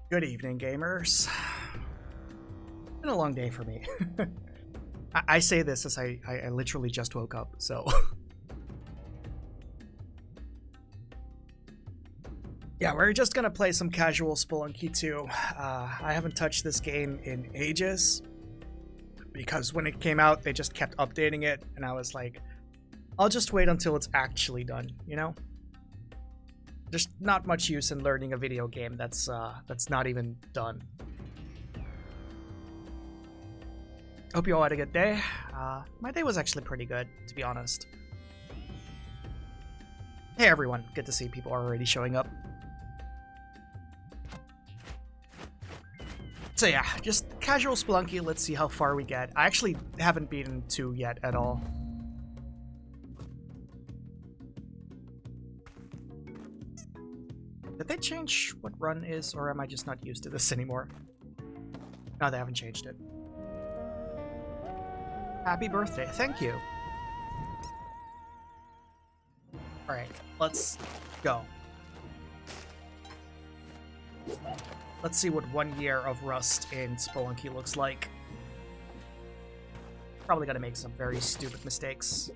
Good evening, gamers. Been a long day for me. I say this as I literally just woke up, so... Yeah, we're just gonna play some casual Spelunky 2. I haven't touched this game in ages, because when it came out, they just kept updating it, and I was like, I'll just wait until it's actually done, you know? There's not much use in learning a video game that's not even done. Hope you all had a good day. My day was actually pretty good, to be honest. Hey everyone, good to see people are already showing up. So yeah, just casual Spelunky, let's see how far we get. I actually haven't beaten 2 yet at all. Did they change what run is, or am I just not used to this anymore? No, they haven't changed it. Happy birthday, thank you. Alright, let's go. Let's see what 1 year of Rust in Spelunky looks like. Probably gonna make some very stupid mistakes.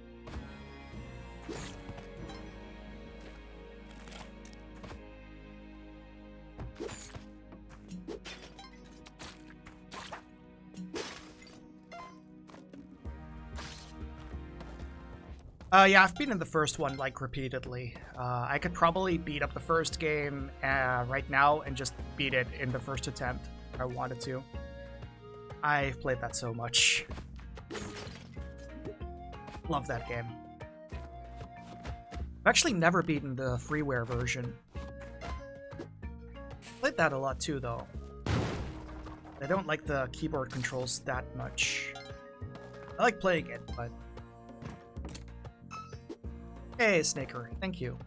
Yeah, I've been in the first one, like, repeatedly. I could probably beat up the first game right now and just beat it in the first attempt if I wanted to. I've played that so much. Love that game. I've actually never beaten the freeware version. Played that a lot too, though. I don't like the keyboard controls that much. I like playing it, but... Hey, Snaker, thank you.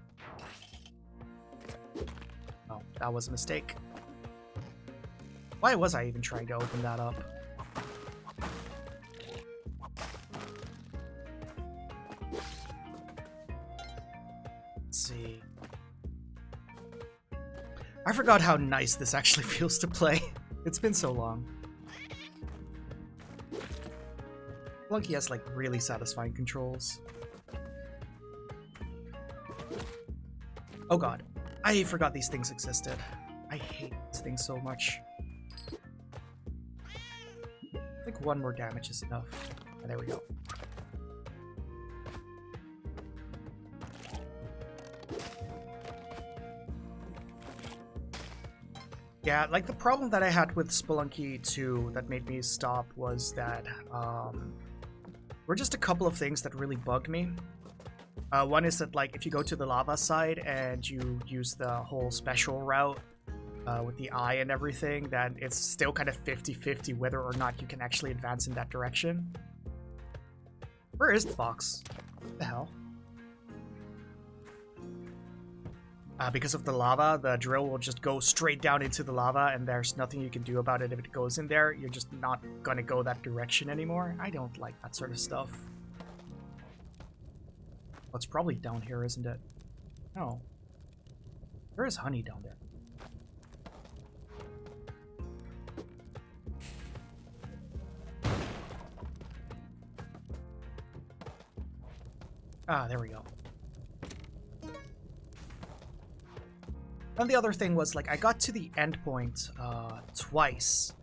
Oh, that was a mistake. Why was I even trying to open that up? Let's see. I forgot how nice this actually feels to play. It's been so long. Spelunky has, like, really satisfying controls. Oh god, I forgot these things existed. I hate these things so much. I think 1 more damage is enough. Oh, there we go. Yeah, like the problem that I had with Spelunky 2 that made me stop was that were just a couple of things that really bugged me. One is that, like, if you go to the lava side and you use the whole special route with the eye and everything, then it's still kind of 50-50 whether or not you can actually advance in that direction. Where is the box? What the hell? Because of the lava, the drill will just go straight down into the lava, and there's nothing you can do about it if it goes in there. You're just not gonna go that direction anymore. I don't like that sort of stuff. Well, it's probably down here, isn't it? No. There is honey down there. Ah, there we go. And the other thing was, like, I got to the end point twice,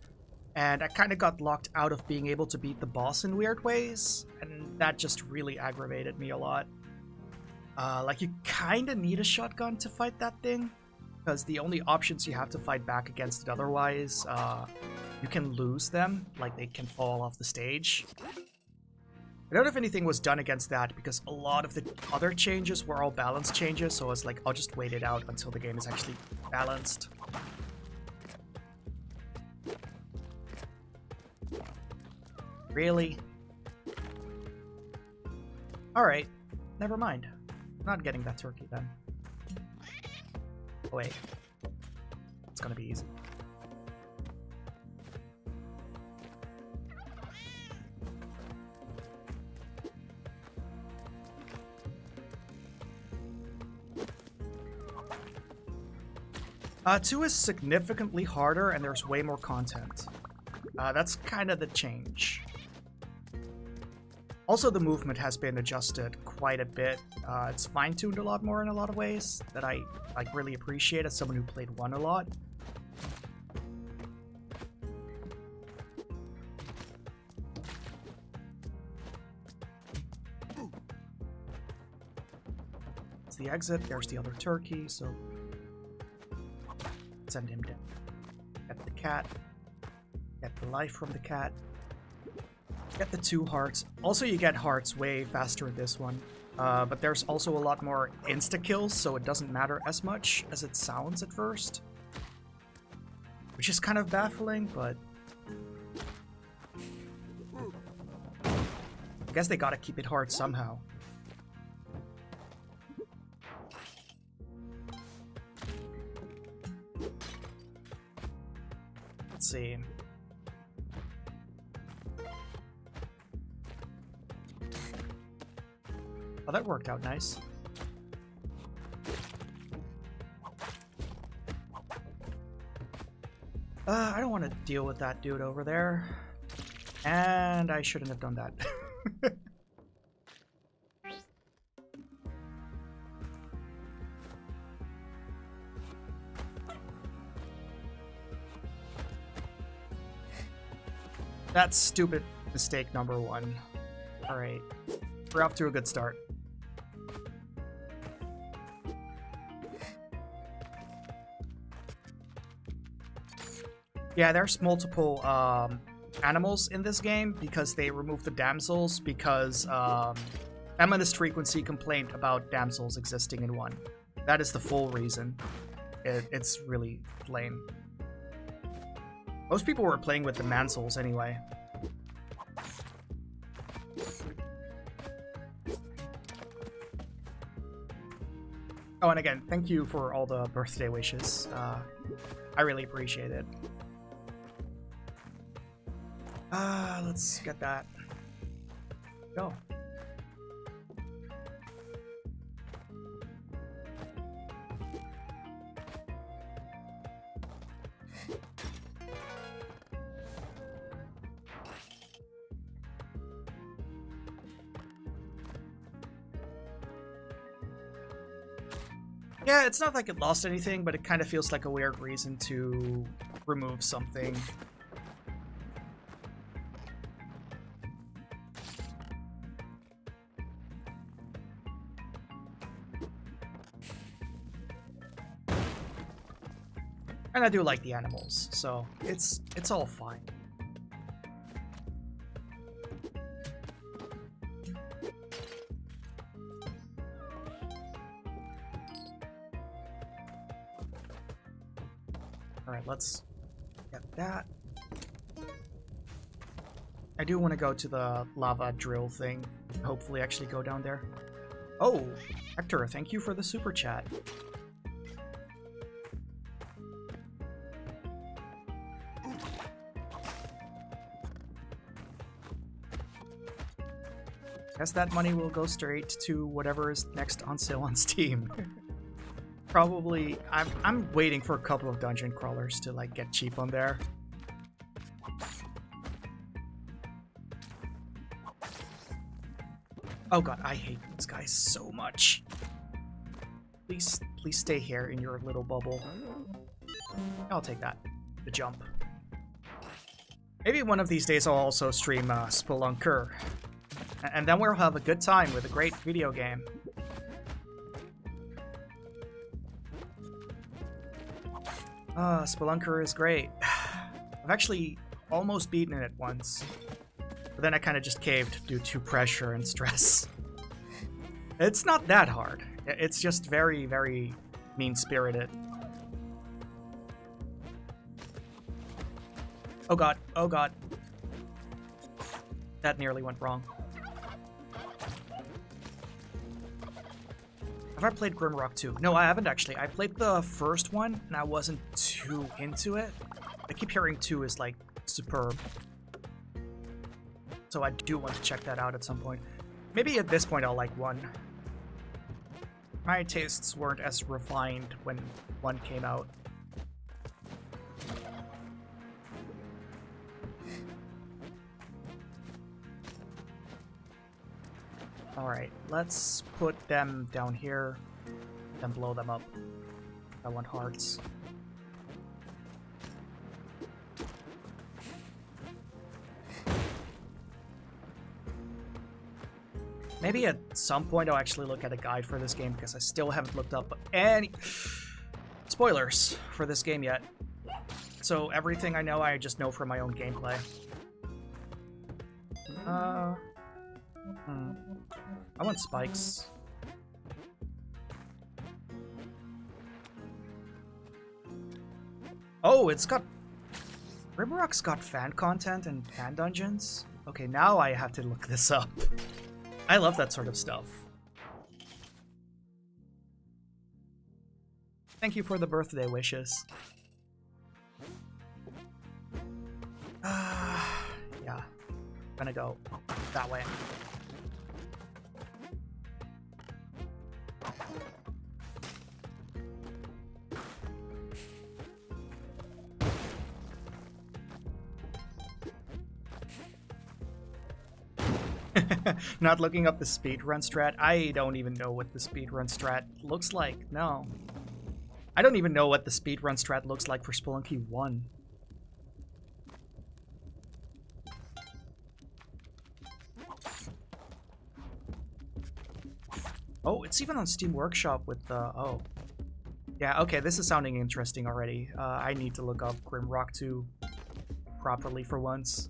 and I kind of got locked out of being able to beat the boss in weird ways, and that just really aggravated me a lot. Like, you kind of need a shotgun to fight that thing, because the only options you have to fight back against it otherwise, you can lose them, like they can fall off the stage. I don't know if anything was done against that, because a lot of the other changes were all balance changes, so I was like, I'll just wait it out until the game is actually balanced. Really? Alright, never mind. Not getting that turkey then. Oh, wait. It's gonna be easy. 2 is significantly harder and there's way more content. That's kind of the change. Also, the movement has been adjusted quite a bit. It's fine-tuned a lot more in a lot of ways that I really appreciate as someone who played 1 a lot. It's the exit. There's the other turkey, so send him down. Get the cat. Get the life from the cat. Get the 2 hearts. Also, you get hearts way faster in this one. But there's also a lot more insta-kills, so it doesn't matter as much as it sounds at first. Which is kind of baffling, but... I guess they gotta keep it hard somehow. Let's see. Oh, that worked out nice. I don't want to deal with that dude over there. And I shouldn't have done that. That's stupid mistake number 1. Alright. We're off to a good start. Yeah, there's multiple animals in this game because they removed the damsels because Feminist Frequency complained about damsels existing in 1. That is the full reason. It's really lame. Most people were playing with the mansels anyway. Oh, and again, thank you for all the birthday wishes. I really appreciate it. Let's get that. Go. Yeah, it's not like it lost anything, but it kind of feels like a weird reason to remove something. And I do like the animals, so it's all fine. Alright, let's get that. I do want to go to the lava drill thing. Hopefully actually go down there. Oh, Hector, thank you for the super chat. Guess that money will go straight to whatever is next on sale on Steam. Probably, I'm waiting for a couple of dungeon crawlers to like get cheap on there. Oh god, I hate these guys so much. Please stay here in your little bubble. I'll take that. The jump. Maybe one of these days I'll also stream Spelunker. And then we'll have a good time with a great video game. Spelunker is great. I've actually almost beaten it once. But then I kind of just caved due to pressure and stress. It's not that hard. It's just very, very mean-spirited. Oh god, oh god. That nearly went wrong. Have I played Grimrock 2? No, I haven't actually. I played the first one, and I wasn't too into it. I keep hearing 2 is, like, superb. So I do want to check that out at some point. Maybe at this point I'll like 1. My tastes weren't as refined when 1 came out. Alright, let's put them down here, then blow them up. I want hearts. Maybe at some point I'll actually look at a guide for this game, because I still haven't looked up any spoilers for this game yet. So everything I know, I just know from my own gameplay. I want spikes. Oh, it's got... Rimrock's got fan content and fan dungeons? Okay, now I have to look this up. I love that sort of stuff. Thank you for the birthday wishes. Yeah. Gonna go that way. Not looking up the speedrun strat. I don't even know what the speedrun strat looks like. No. I don't even know what the speedrun strat looks like for Spelunky 1. Oh, it's even on Steam Workshop with the... Oh. Yeah, okay, this is sounding interesting already. I need to look up Grimrock 2 properly for once.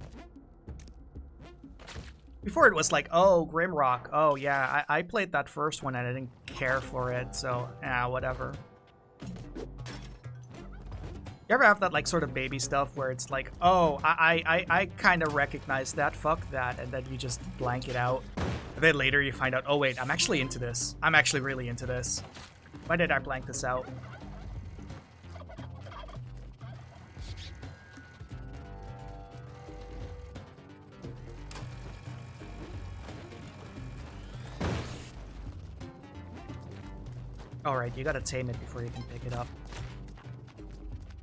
Before it was like, oh, Grimrock. Oh, yeah, I played that first one and I didn't care for it, so, whatever. You ever have that, like, sort of baby stuff where it's like, oh, I kind of recognize that, fuck that, and then you just blank it out. And then later you find out, oh, wait, I'm actually into this. I'm actually really into this. Why did I blank this out? Alright, you gotta tame it before you can pick it up.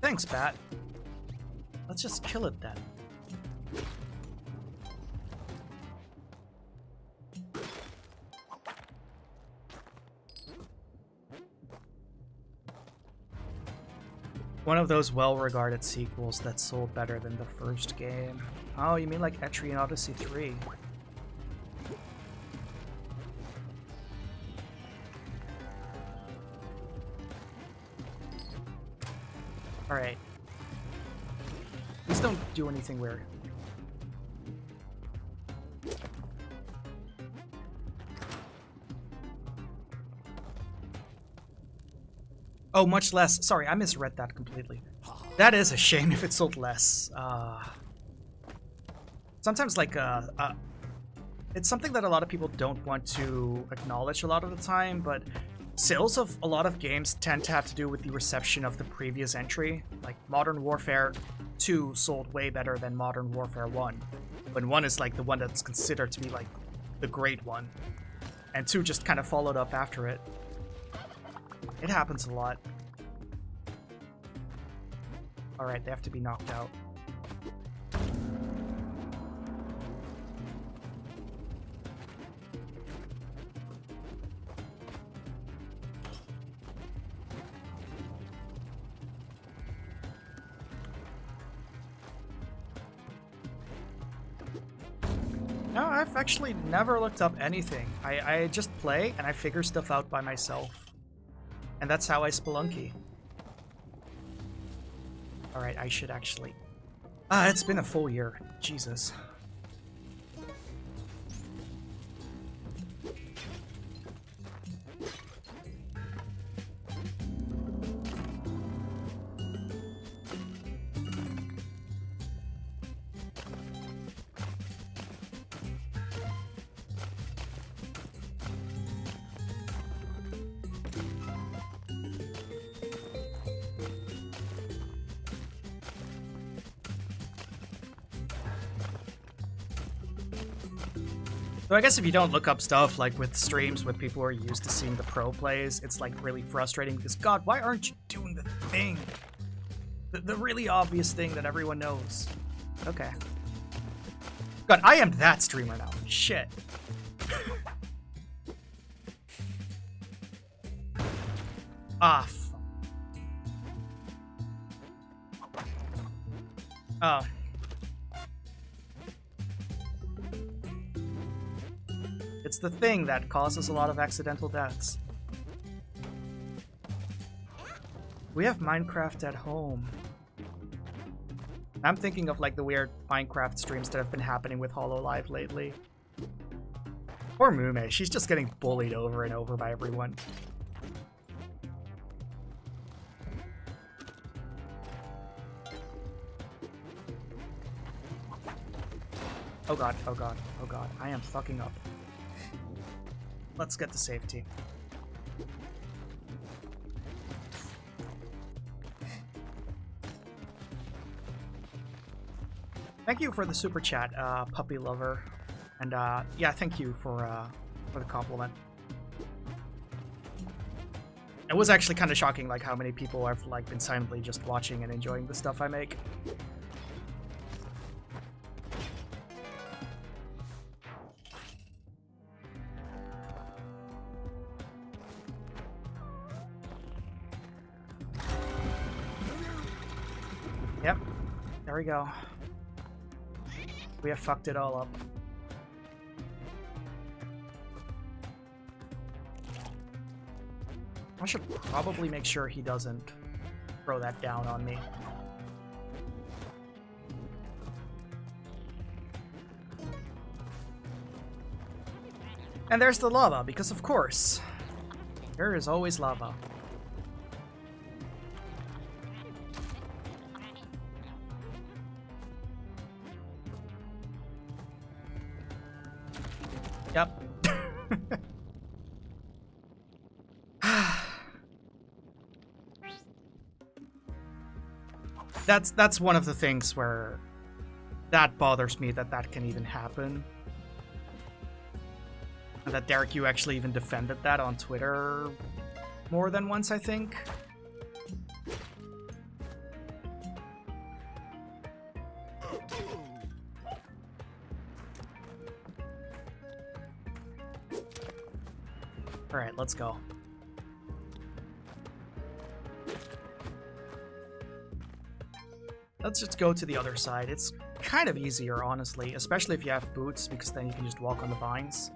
Thanks, Bat. Let's just kill it then. One of those well-regarded sequels that sold better than the first game. Oh, you mean like Etrian Odyssey 3? Alright. Please don't do anything weird. Oh, much less. Sorry, I misread that completely. That is a shame if it sold less. Sometimes, like, it's something that a lot of people don't want to acknowledge a lot of the time, but sales of a lot of games tend to have to do with the reception of the previous entry. Like, Modern Warfare 2 sold way better than Modern Warfare 1. When 1 is, like, the one that's considered to be, like, the great one. And 2 just kind of followed up after it. It happens a lot. Alright, they have to be knocked out. No, I've actually never looked up anything. I just play and I figure stuff out by myself. And that's how I Spelunky. Alright, I should actually... it's been a full year. Jesus. So I guess if you don't look up stuff, like with streams with people who are used to seeing the pro plays, it's like really frustrating because, God, why aren't you doing the thing? The really obvious thing that everyone knows. Okay. God, I am that streamer now. Shit. Ah, oh. It's the thing that causes a lot of accidental deaths. We have Minecraft at home. I'm thinking of like the weird Minecraft streams that have been happening with HoloLive lately. Poor Mume, she's just getting bullied over and over by everyone. Oh god, oh god, oh god, I am fucking up. Let's get to safety. Thank you for the super chat, puppy lover, and yeah, thank you for the compliment. It was actually kind of shocking, like how many people have like been silently just watching and enjoying the stuff I make. Yep, there we go. We have fucked it all up. I should probably make sure he doesn't throw that down on me. And there's the lava, because of course, there is always lava. Yep. That's one of the things where that bothers me, that can even happen. And that Derek, you actually even defended that on Twitter more than once, I think. Alright, let's go. Let's just go to the other side. It's kind of easier, honestly, especially if you have boots, because then you can just walk on the vines.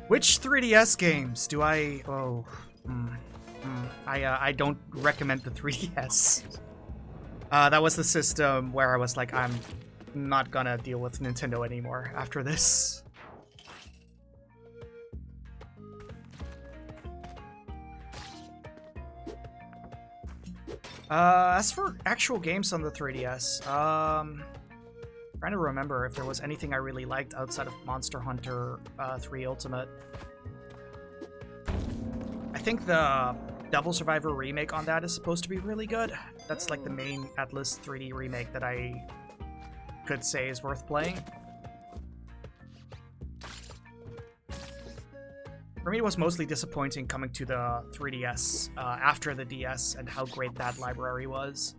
Which 3DS games do I... Oh... I don't recommend the 3DS. That was the system where I was like, I'm not gonna deal with Nintendo anymore after this. As for actual games on the 3DS, trying to remember if there was anything I really liked outside of Monster Hunter 3 Ultimate. I think the Devil Survivor remake on that is supposed to be really good. That's like the main Atlas 3D remake that I could say is worth playing. For me, it was mostly disappointing coming to the 3DS after the DS and how great that library was.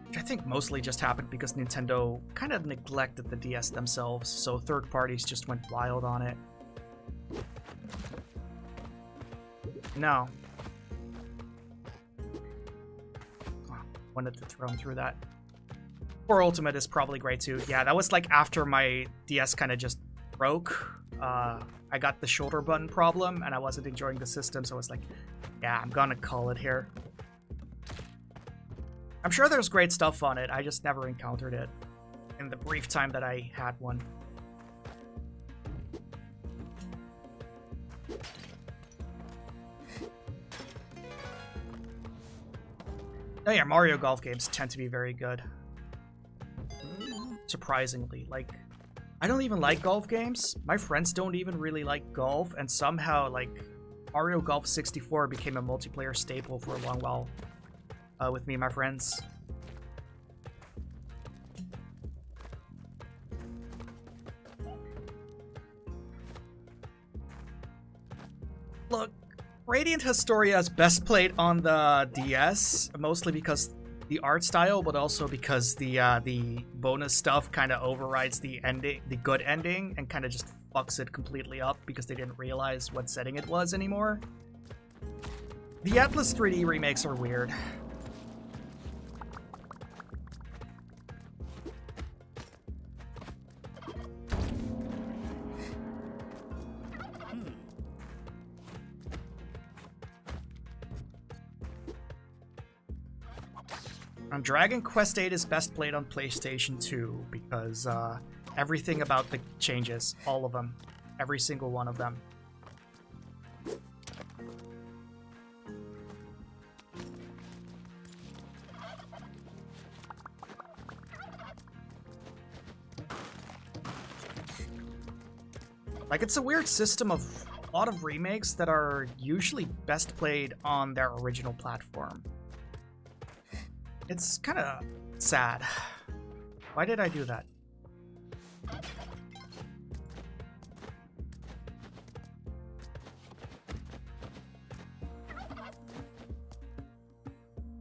Which I think mostly just happened because Nintendo kind of neglected the DS themselves, so third parties just went wild on it. No. Wanted to throw him through that. Or Ultimate is probably great too. Yeah, that was like after my DS kind of just broke. I got the shoulder button problem and I wasn't enjoying the system, so I was like, yeah, I'm gonna call it here. I'm sure there's great stuff on it, I just never encountered it in the brief time that I had one. Oh yeah, Mario Golf games tend to be very good. Surprisingly, like, I don't even like golf games. My friends don't even really like golf, and somehow, like, Mario Golf 64 became a multiplayer staple for a long while with me and my friends. Look, Radiant Historia is best played on the DS, mostly because the art style, but also because the bonus stuff kind of overrides the ending, the good ending, and kind of just fucks it completely up because they didn't realize what setting it was anymore. The Atlas 3D remakes are weird. Dragon Quest VIII is best played on PlayStation 2 because everything about the changes, all of them, every single one of them. Like, it's a weird system of a lot of remakes that are usually best played on their original platform. It's kind of sad. Why did I do that?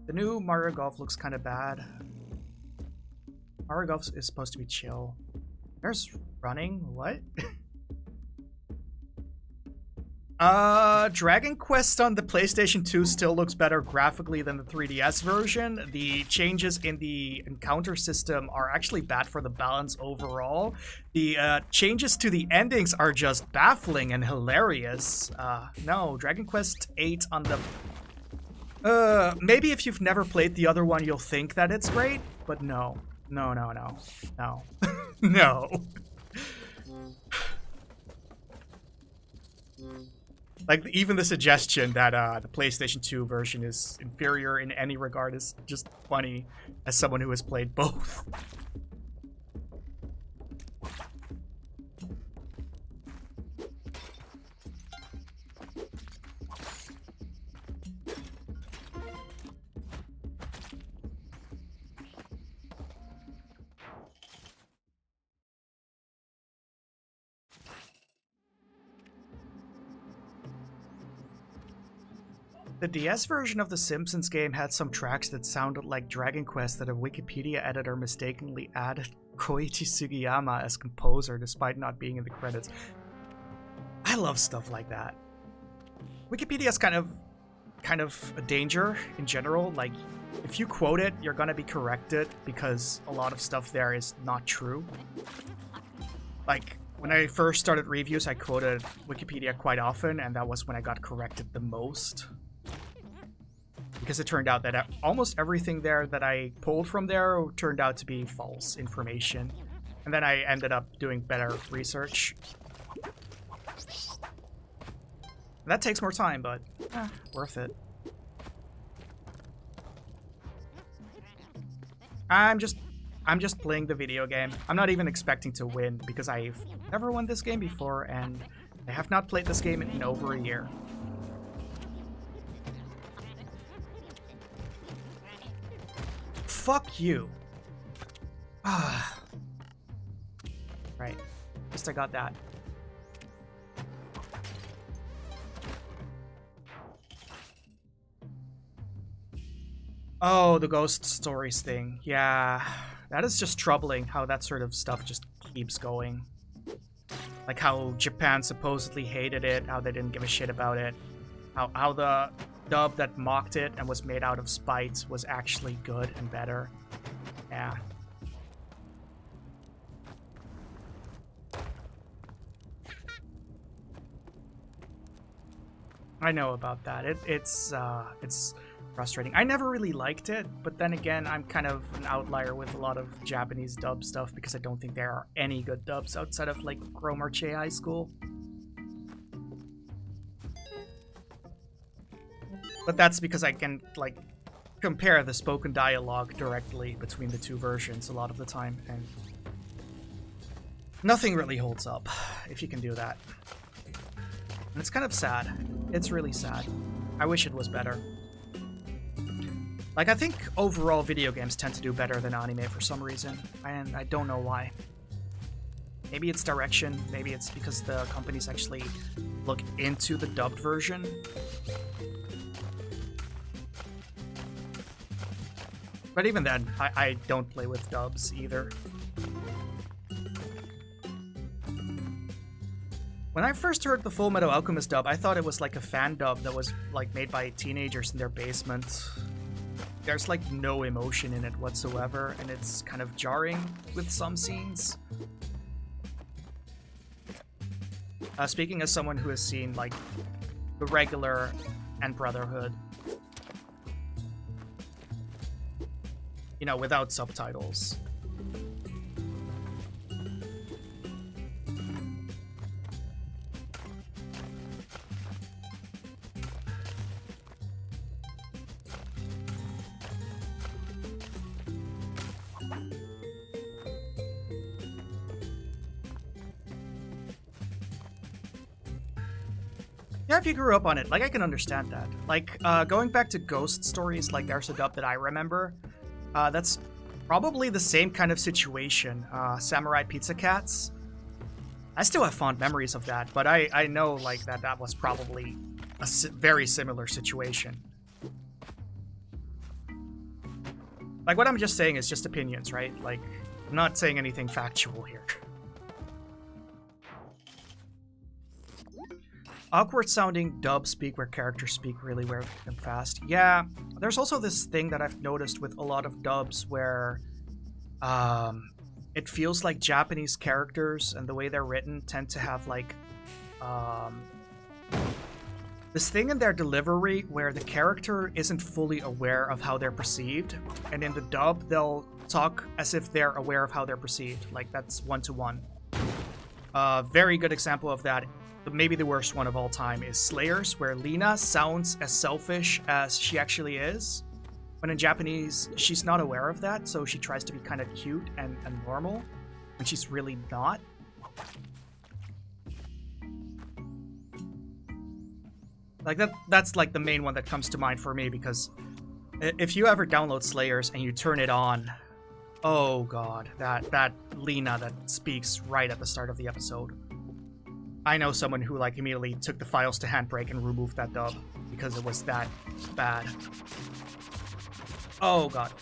The new Mario Golf looks kind of bad. Mario Golf is supposed to be chill. There's running? What? Dragon Quest on the PlayStation 2 still looks better graphically than the 3DS version. The changes in the encounter system are actually bad for the balance overall. The changes to the endings are just baffling and hilarious. No, Dragon Quest VIII on the... maybe if you've never played the other one, you'll think that it's great, but no. No. No. Like, even the suggestion that the PlayStation 2 version is inferior in any regard is just funny as someone who has played both. The DS version of the Simpsons game had some tracks that sounded like Dragon Quest that a Wikipedia editor mistakenly added Koichi Sugiyama as composer despite not being in the credits. I love stuff like that. Wikipedia's kind of a danger in general. Like, if you quote it, you're gonna be corrected because a lot of stuff there is not true. Like, when I first started reviews, I quoted Wikipedia quite often, and that was when I got corrected the most. Because it turned out that almost everything there that I pulled from there turned out to be false information. And then I ended up doing better research. And that takes more time, but worth it. I'm just playing the video game. I'm not even expecting to win because I've never won this game before and I have not played this game in over a year. Fuck you. Ah. Right. At least I got that. Oh, the ghost stories thing. Yeah. That is just troubling how that sort of stuff just keeps going. Like how Japan supposedly hated it, how they didn't give a shit about it. How the dub that mocked it and was made out of spite was actually good and better. Yeah. I know about that. It's frustrating. I never really liked it, but then again, I'm kind of an outlier with a lot of Japanese dub stuff because I don't think there are any good dubs outside of like Chrome or Che High School. But that's because I can, like, compare the spoken dialogue directly between the two versions a lot of the time, and nothing really holds up if you can do that. And it's kind of sad. It's really sad. I wish it was better. Like, I think overall video games tend to do better than anime for some reason, and I don't know why. Maybe it's direction, maybe it's because the companies actually look into the dubbed version. But even then, I don't play with dubs either. When I first heard the Full Metal Alchemist dub, I thought it was like a fan dub that was like made by teenagers in their basement. There's like no emotion in it whatsoever, and it's kind of jarring with some scenes. Speaking as someone who has seen like the regular and Brotherhood, you know, without subtitles. Yeah, if you grew up on it, like, I can understand that. Like, going back to ghost stories, like, there's a dub that I remember. That's probably the same kind of situation. Samurai Pizza Cats. I still have fond memories of that, but I know, like, that was probably a very similar situation. Like, what I'm just saying is just opinions, right? Like, I'm not saying anything factual here. Awkward sounding dubs speak where characters speak really weird and fast. Yeah, there's also this thing that I've noticed with a lot of dubs where it feels like Japanese characters and the way they're written tend to have like this thing in their delivery where the character isn't fully aware of how they're perceived, and in the dub they'll talk as if they're aware of how they're perceived. Like, that's one-to-one. Very good example of that, maybe the worst one of all time, is Slayers, where Lina sounds as selfish as she actually is. But in Japanese, she's not aware of that, so she tries to be kind of cute and normal, when she's really not. Like, that's like the main one that comes to mind for me, because if you ever download Slayers and you turn it on, oh god, that Lina that speaks right at the start of the episode. I know someone who like immediately took the files to Handbrake and removed that dub because it was that bad. Oh god.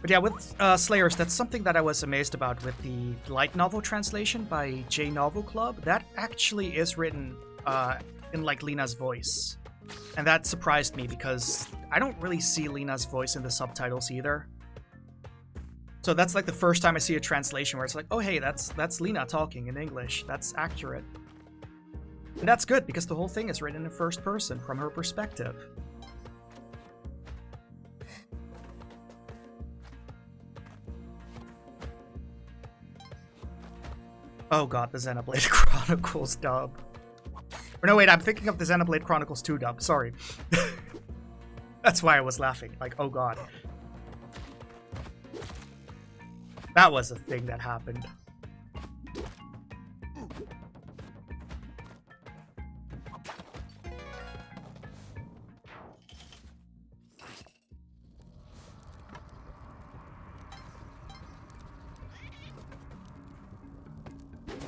But yeah, with Slayers, that's something that I was amazed about with the light novel translation by J Novel Club. That actually is written in like Lina's voice. And that surprised me because I don't really see Lina's voice in the subtitles either. So that's like the first time I see a translation where it's like, oh hey, that's Lina talking in English. That's accurate. And that's good because the whole thing is written in first person from her perspective. Oh god, the Xenoblade Chronicles dub. Or no, wait, I'm thinking of the Xenoblade Chronicles 2 dub. Sorry. That's why I was laughing. Like, oh god. That was a thing that happened.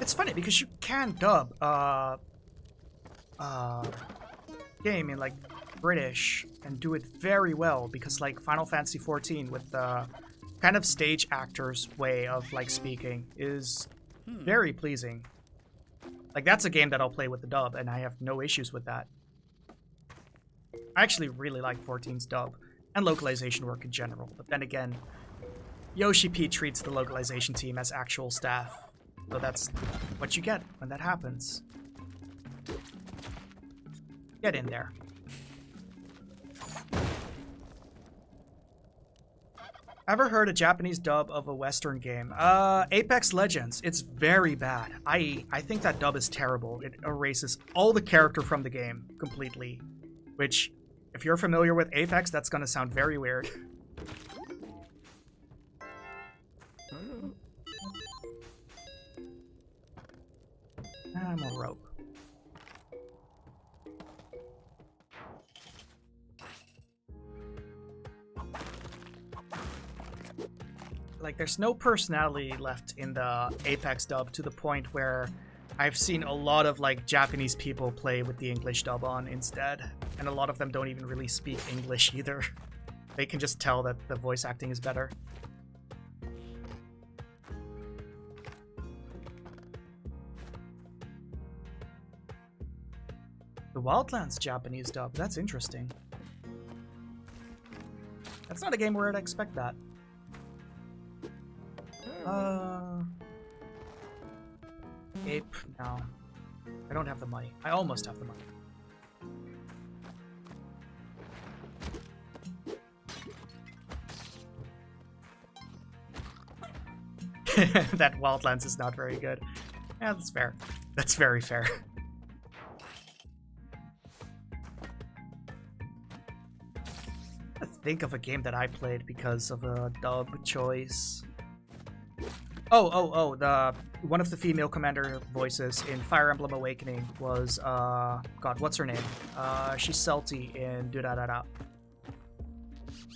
It's funny because you can dub game in like British and do it very well, because like Final Fantasy XIV with the kind of stage actor's way of like speaking is very pleasing. Like, that's a game that I'll play with the dub and I have no issues with that. I actually really like 14's dub and localization work in general, but then again, Yoshi P treats the localization team as actual staff, so that's what you get when that happens. Get in there. Ever heard a Japanese dub of a Western game? Apex Legends. It's very bad. I think that dub is terrible. It erases all the character from the game completely. Which, if you're familiar with Apex, that's gonna sound very weird. I'm a rope. Like, there's no personality left in the Apex dub to the point where I've seen a lot of like Japanese people play with the English dub on instead, and a lot of them don't even really speak English either. They can just tell that the voice acting is better. The Wildlands Japanese dub, that's interesting. That's not a game where I'd expect that. Ape, no. I don't have the money. I almost have the money. That Wildlands is not very good. Yeah, that's fair. That's very fair. I think of a game that I played because of a dub choice. The one of the female commander voices in Fire Emblem Awakening was God, what's her name? She's Celti in Do-Da-Da-Da.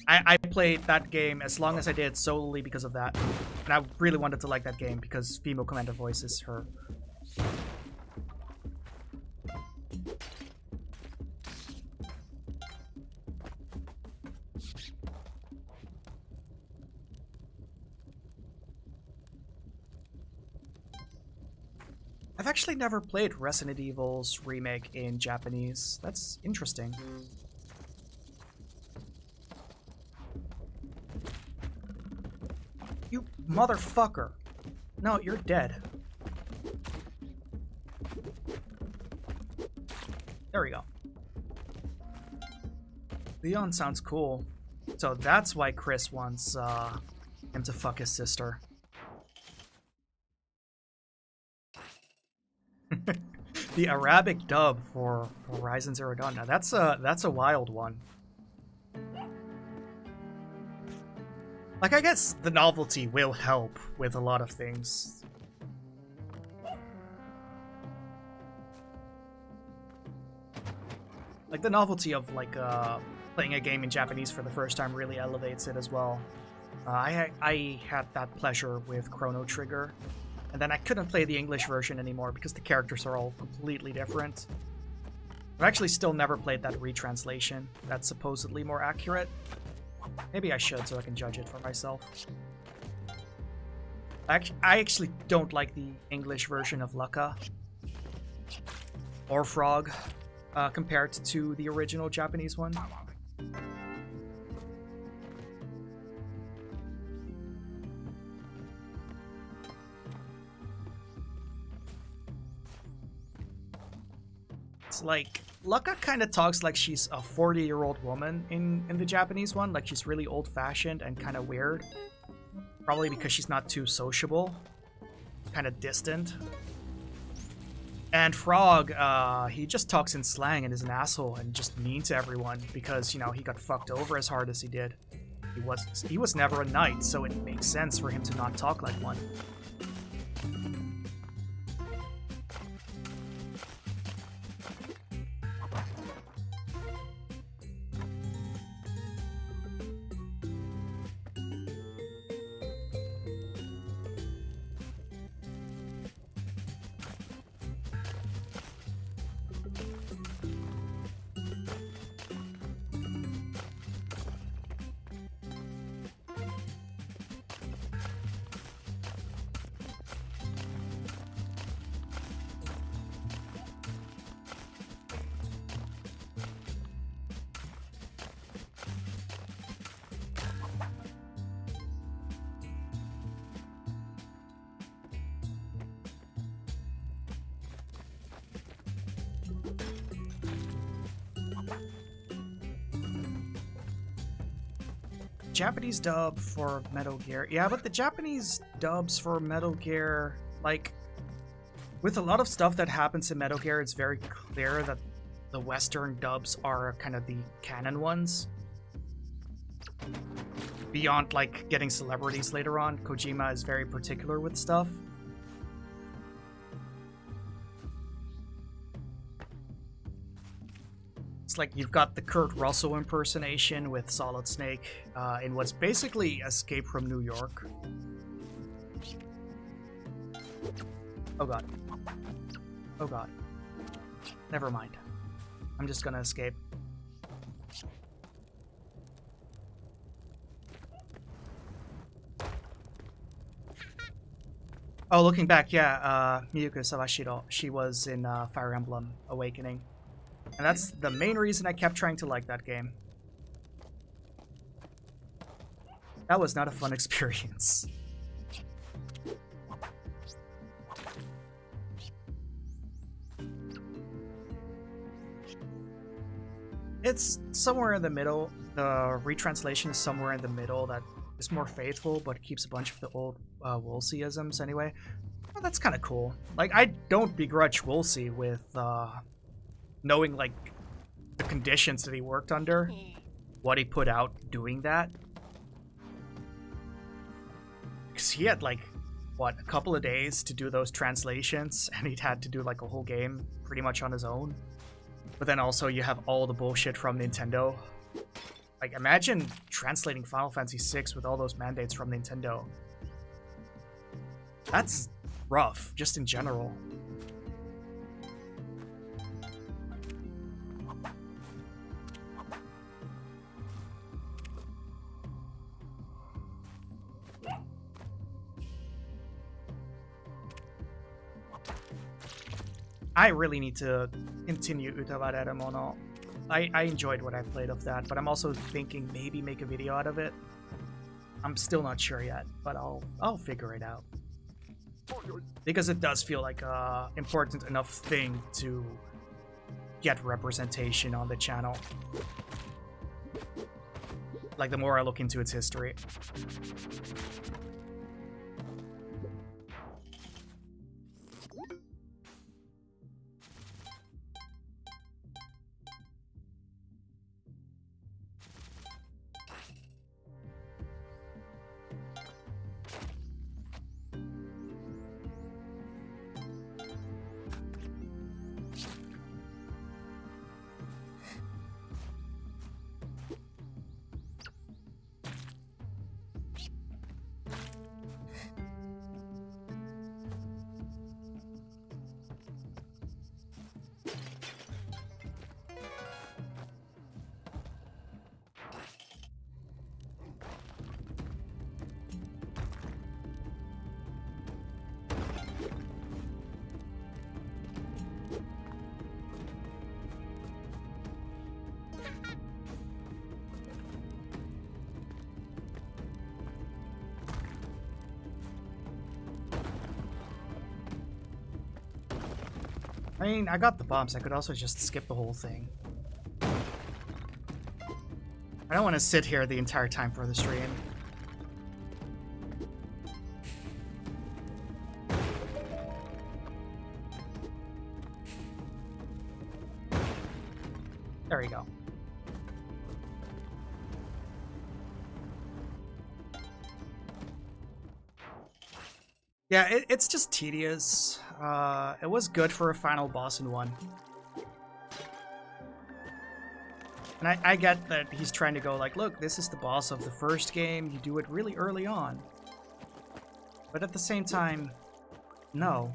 I played that game as long as I did solely because of that. And I really wanted to like that game because female commander voice is her. I've actually never played Resident Evil's remake in Japanese. That's interesting. You motherfucker. No, you're dead. There we go. Leon sounds cool. So that's why Chris wants him to fuck his sister. The Arabic dub for Horizon Zero Dawn. Now that's a wild one. Like, I guess the novelty will help with a lot of things. Like, the novelty of, like, playing a game in Japanese for the first time really elevates it as well. I had that pleasure with Chrono Trigger, and then I couldn't play the English version anymore because the characters are all completely different. I've actually still never played that retranslation that's supposedly more accurate. Maybe I should so I can judge it for myself. I actually don't like the English version of Lucca or Frog compared to the original Japanese one. It's like, Lucca kind of talks like she's a 40-year-old woman in the Japanese one. Like, she's really old-fashioned and kind of weird. Probably because she's not too sociable. Kind of distant. And Frog, he just talks in slang and is an asshole and just mean to everyone because, you know, he got fucked over as hard as he did. He was never a knight, so it makes sense for him to not talk like one. Japanese dub for Metal Gear. Yeah, but the Japanese dubs for Metal Gear, like, with a lot of stuff that happens in Metal Gear, it's very clear that the Western dubs are kind of the canon ones. Beyond, like, getting celebrities later on, Kojima is very particular with stuff. Like, you've got the Kurt Russell impersonation with Solid Snake in what's basically Escape from New York. Oh god. Oh god. Never mind. I'm just gonna escape. Oh, looking back, yeah, Miyuko Sawashiro, she was in Fire Emblem Awakening. And that's the main reason I kept trying to like that game. That was not a fun experience. It's somewhere in the middle. The retranslation is somewhere in the middle that is more faithful, but keeps a bunch of the old Woolsey-isms anyway. Well, that's kind of cool. Like, I don't begrudge Woolsey with knowing, like, the conditions that he worked under, what he put out doing that. Because he had, like, what, a couple of days to do those translations, and he'd had to do, like, a whole game pretty much on his own. But then also you have all the bullshit from Nintendo. Like, imagine translating Final Fantasy VI with all those mandates from Nintendo. That's rough, just in general. I really need to continue Utawa Mono. I enjoyed what I played of that, but I'm also thinking maybe make a video out of it. I'm still not sure yet, but I'll figure it out. Because it does feel like a important enough thing to get representation on the channel. Like, the more I look into its history. I mean, I got the bombs. I could also just skip the whole thing. I don't want to sit here the entire time for the stream. There we go. Yeah, it's just tedious. It was good for a final boss in 1. And I get that he's trying to go like, look, this is the boss of the first game, you do it really early on. But at the same time, no.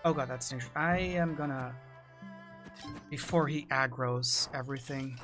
Oh god, that's dangerous. I am gonna... Before he aggroes everything.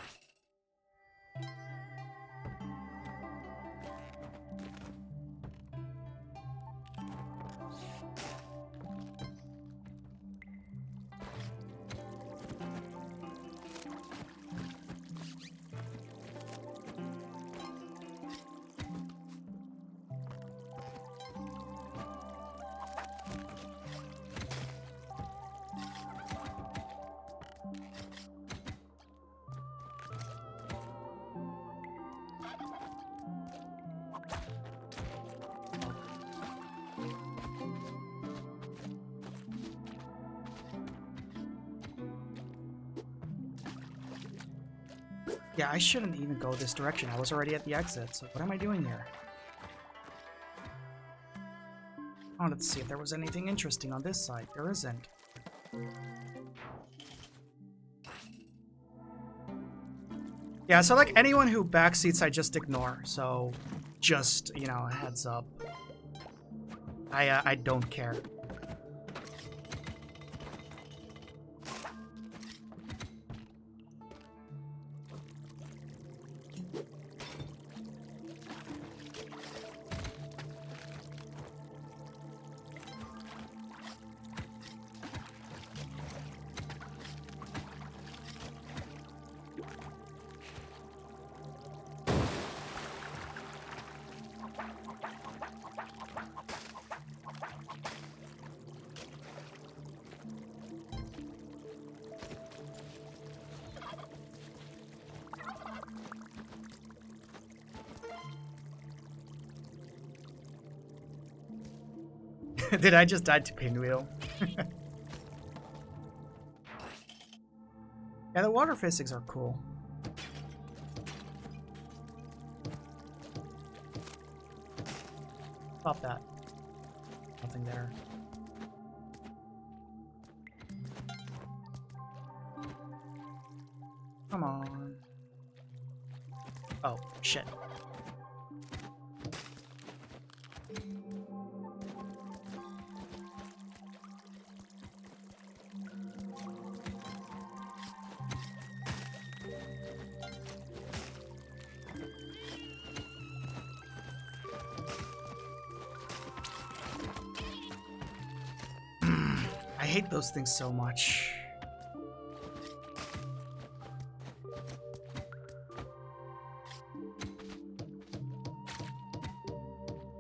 Yeah, I shouldn't even go this direction. I was already at the exit, so what am I doing here? I wanted to see if there was anything interesting on this side. There isn't. Yeah, so like anyone who backseats, I just ignore. So just, you know, a heads up. I don't care. Did I just die to pinwheel? Yeah, the water physics are cool. Stop that. Nothing there. Come on. Oh, shit. I hate those things so much.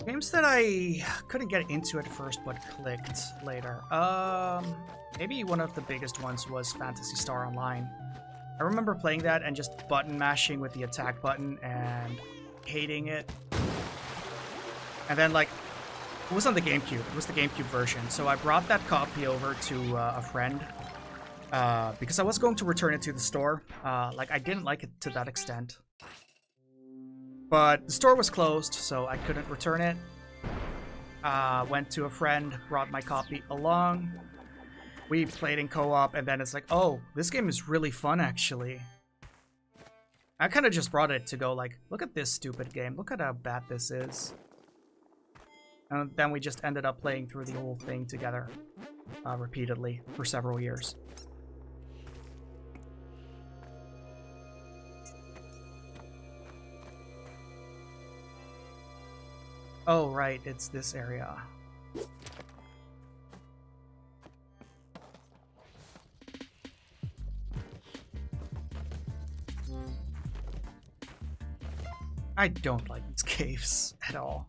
Games that I couldn't get into at first but clicked later. Maybe one of the biggest ones was Phantasy Star Online. I remember playing that and just button mashing with the attack button and hating it. And then like, it was on the GameCube. It was the GameCube version. So I brought that copy over to a friend because I was going to return it to the store. Like, I didn't like it to that extent. But the store was closed, so I couldn't return it. Went to a friend, brought my copy along. We played in co-op, and then it's like, oh, this game is really fun, actually. I kind of just brought it to go like, look at this stupid game. Look at how bad this is. And then we just ended up playing through the whole thing together repeatedly for several years. Oh, right, it's this area. I don't like these caves at all.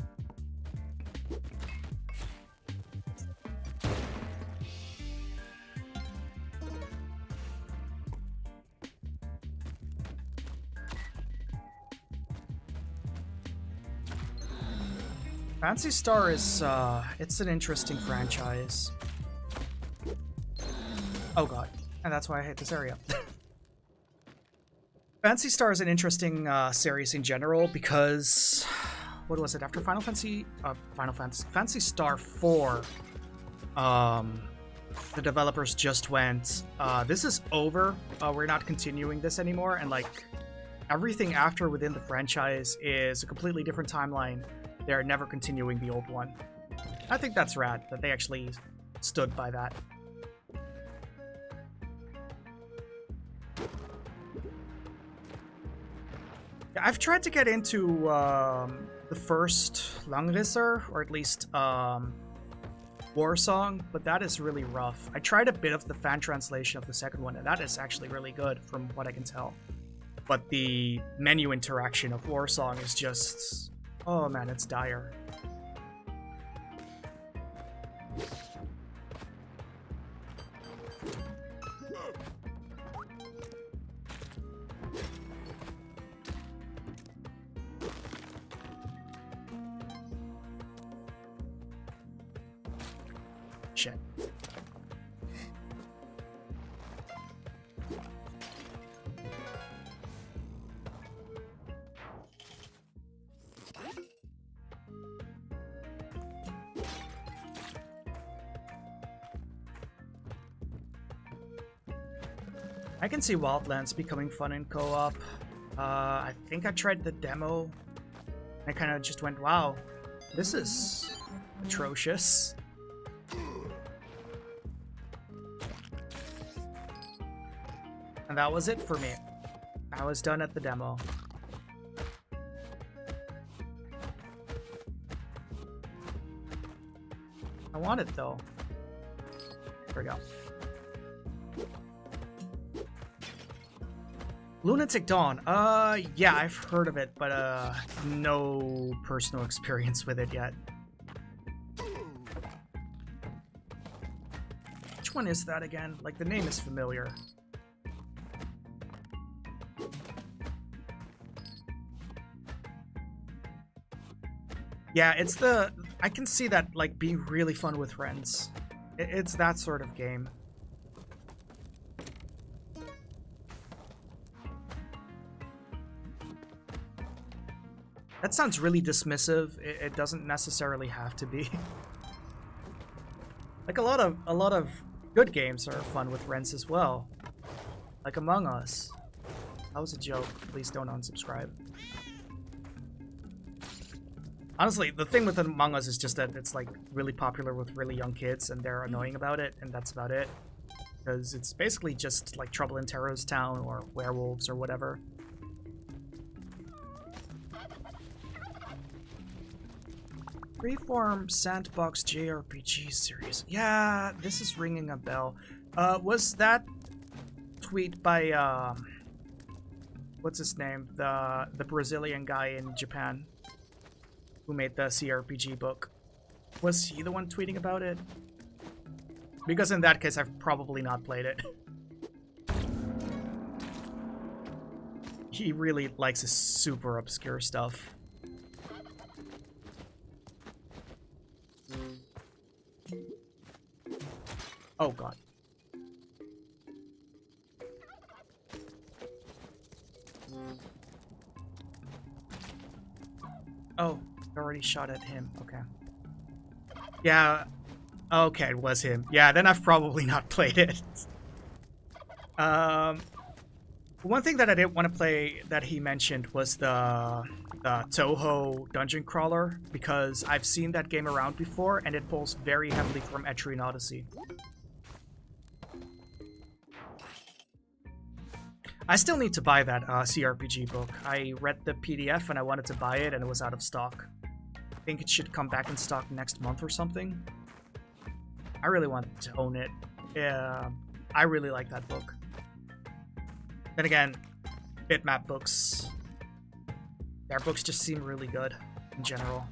Phantasy Star is, it's an interesting franchise. Oh god, and that's why I hate this area. Phantasy Star is an interesting series in general because, what was it, after Phantasy Star 4, the developers just went, this is over, we're not continuing this anymore, and like, everything after within the franchise is a completely different timeline. They're never continuing the old one. I think that's rad, that they actually stood by that. I've tried to get into the first Langrisser, or at least War Song, but that is really rough. I tried a bit of the fan translation of the second one, and that is actually really good from what I can tell. But the menu interaction of War Song is just... oh man, it's dire. Shit. I can see Wildlands becoming fun in co-op. I think I tried the demo. I kind of just went, wow, this is atrocious. And that was it for me. I was done at the demo. I want it though. There we go. Lunatic Dawn. Yeah, I've heard of it, but no personal experience with it yet. Which one is that again? Like, the name is familiar. Yeah, it's the... I can see that, like, being really fun with friends. It's that sort of game. That sounds really dismissive. It doesn't necessarily have to be. Like, a lot of good games are fun with friends as well. Like Among Us. That was a joke. Please don't unsubscribe. Honestly, the thing with Among Us is just that it's like really popular with really young kids and they're annoying about it, and that's about it. Because it's basically just like Trouble in Terrorist Town or Werewolves or whatever. Freeform Sandbox JRPG series. Yeah, this is ringing a bell. Was that tweet by what's his name? The Brazilian guy in Japan who made the CRPG book. Was he the one tweeting about it? Because in that case, I've probably not played it. He really likes his super obscure stuff. Oh god. Oh, I already shot at him. Okay. Yeah. Okay, it was him. Yeah, then I've probably not played it. One thing that I didn't want to play that he mentioned was the Touhou dungeon crawler, because I've seen that game around before and it pulls very heavily from Etrian Odyssey. I still need to buy that CRPG book. I read the PDF and I wanted to buy it and it was out of stock. I think it should come back in stock next month or something. I really want to own it. Yeah, I really like that book. Then again, bitmap books. Their books just seem really good in general.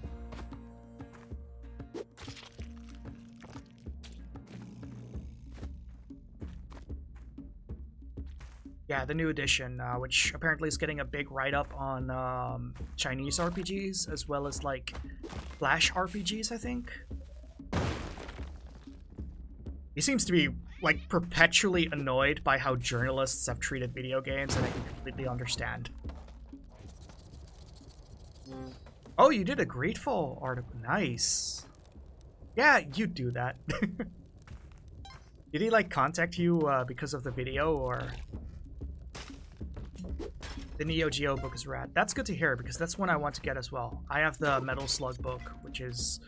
Yeah, the new edition, which apparently is getting a big write-up on Chinese RPGs, as well as, like, Flash RPGs, I think. He seems to be, like, perpetually annoyed by how journalists have treated video games, and I can completely understand. Oh, you did a Greedfall article. Nice. Yeah, you do that. Did he, like, contact you because of the video, or... The Neo Geo book is rad. That's good to hear, because that's one I want to get as well. I have the Metal Slug book, which is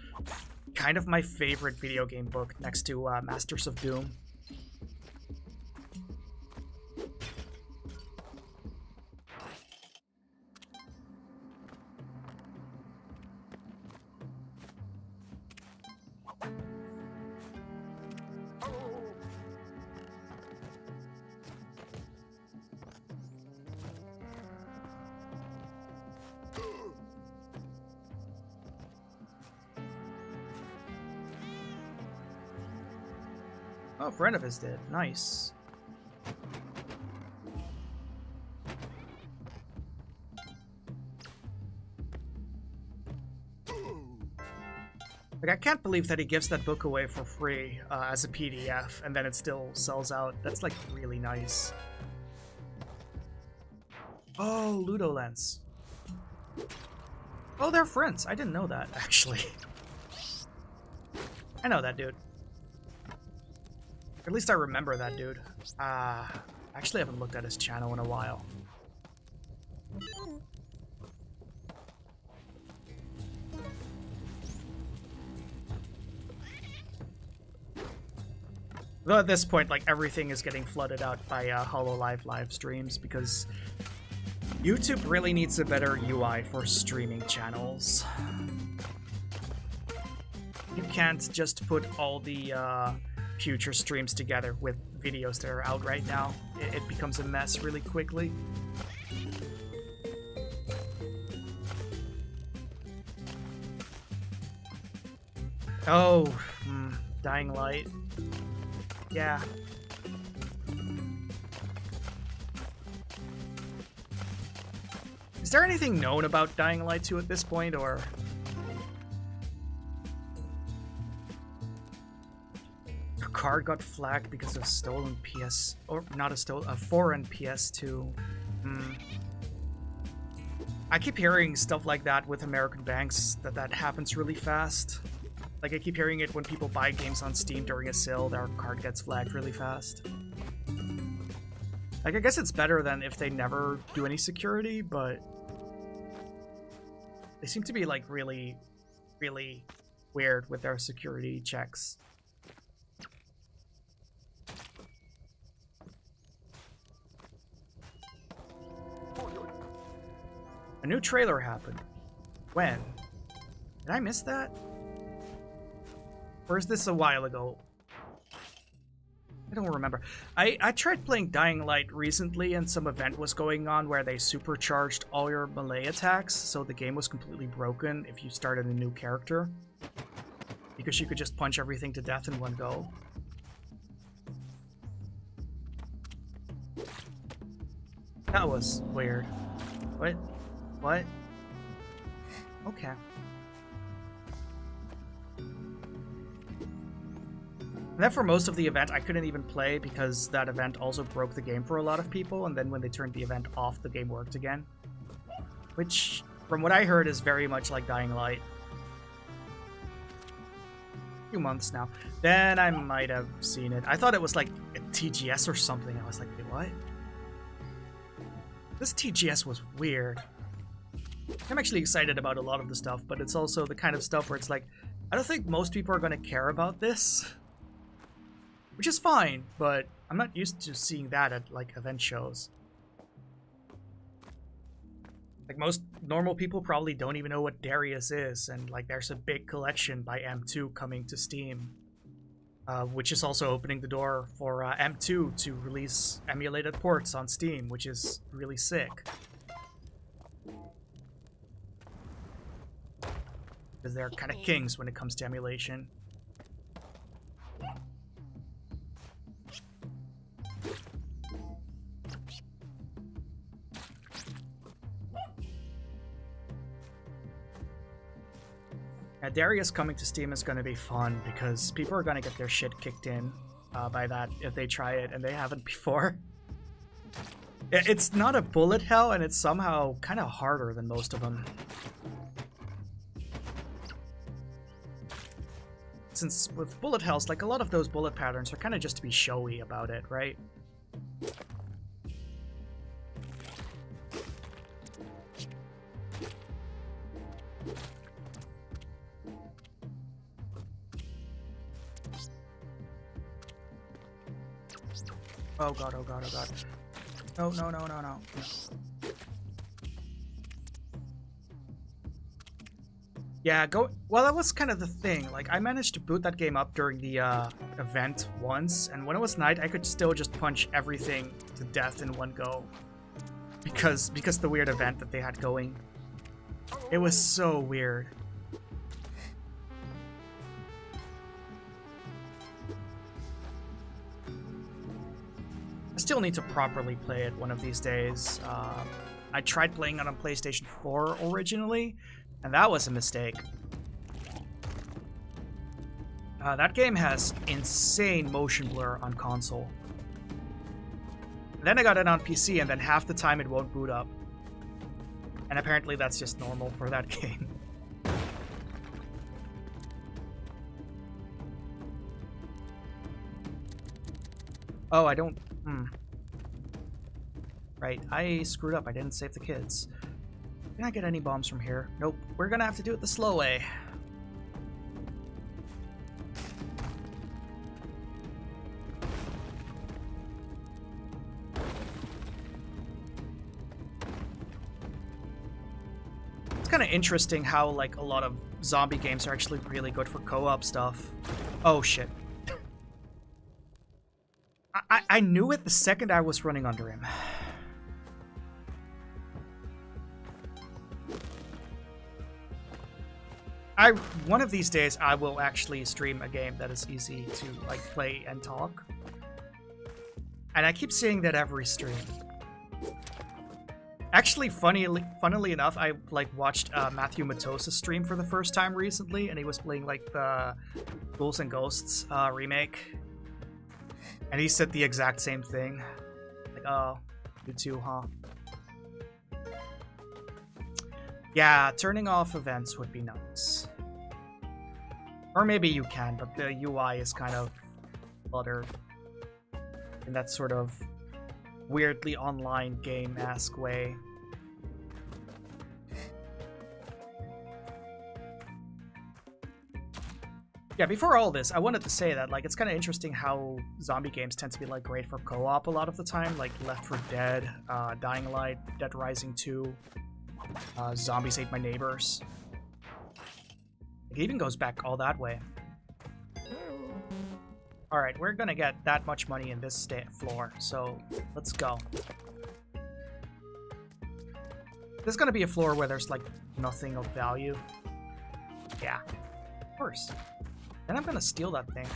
kind of my favorite video game book, next to Masters of Doom. Oh, a friend of his did. Nice. Like, I can't believe that he gives that book away for free as a PDF, and then it still sells out. That's, like, really nice. Oh, Ludolens. Oh, they're friends. I didn't know that, actually. I know that dude. At least I remember that dude. Actually, I haven't looked at his channel in a while. Though at this point, like, everything is getting flooded out by HoloLive live streams because YouTube really needs a better UI for streaming channels. You can't just put all the future streams together with videos that are out right now. It becomes a mess really quickly. Oh, Dying Light. Yeah. Is there anything known about Dying Light 2 at this point, or... Her card got flagged because of stolen PS... or not a stolen... a foreign PS2. I keep hearing stuff like that with American banks, that happens really fast. Like, I keep hearing it when people buy games on Steam during a sale, their card gets flagged really fast. Like, I guess it's better than if they never do any security, but... They seem to be, like, really, really weird with their security checks. A new trailer happened. When? Did I miss that? Or is this a while ago? I don't remember. I tried playing Dying Light recently and some event was going on where they supercharged all your melee attacks, so the game was completely broken if you started a new character. Because you could just punch everything to death in one go. That was weird. What? What? Okay. And then for most of the event, I couldn't even play because that event also broke the game for a lot of people, and then when they turned the event off, the game worked again. Which, from what I heard, is very much like Dying Light. A few months now. Then I might have seen it. I thought it was like a TGS or something. I was like, wait, what? This TGS was weird. I'm actually excited about a lot of the stuff, but it's also the kind of stuff where it's like, I don't think most people are going to care about this. Which is fine, but I'm not used to seeing that at, like, event shows. Like, most normal people probably don't even know what Darius is, and, like, there's a big collection by M2 coming to Steam. Which is also opening the door for M2 to release emulated ports on Steam, which is really sick. Because they're kind of kings when it comes to emulation. Darius coming to Steam is going to be fun because people are going to get their shit kicked in by that if they try it, and they haven't before. It's not a bullet hell, and it's somehow kind of harder than most of them. Since with bullet hells, like, a lot of those bullet patterns are kind of just to be showy about it, right? Oh god, oh god, oh god. No, no, no, no, no. Yeah, well, that was kind of the thing. Like, I managed to boot that game up during the event once, and when it was night, I could still just punch everything to death in one go. Because the weird event that they had going. It was so weird. I still need to properly play it one of these days. I tried playing it on PlayStation 4 originally, and that was a mistake. That game has insane motion blur on console. Then I got it on PC, and then half the time it won't boot up. And apparently that's just normal for that game. Oh, I don't... Right, I screwed up. I didn't save the kids. Can I get any bombs from here? Nope. We're gonna have to do it the slow way. It's kind of interesting how, like, a lot of zombie games are actually really good for co-op stuff. Oh, shit. I knew it the second I was running under him. One of these days, I will actually stream a game that is easy to, like, play and talk. And I keep seeing that every stream. Actually, funnily enough, I, like, watched Matthew Matosa's stream for the first time recently, and he was playing, like, the Ghouls and Ghosts remake. And he said the exact same thing. Like, oh, you too, huh? Yeah, turning off events would be nice. Or maybe you can, but the UI is kind of cluttered in that sort of weirdly online game-esque way. Yeah, before all this, I wanted to say that, like, it's kind of interesting how zombie games tend to be, like, great for co-op a lot of the time, like Left 4 Dead, Dying Light, Dead Rising 2, Zombies Ate My Neighbors. It even goes back all that way. Alright, we're gonna get that much money in this floor, so let's go. This is gonna be a floor where there's, like, nothing of value. Yeah, of course. Then I'm gonna steal that thing.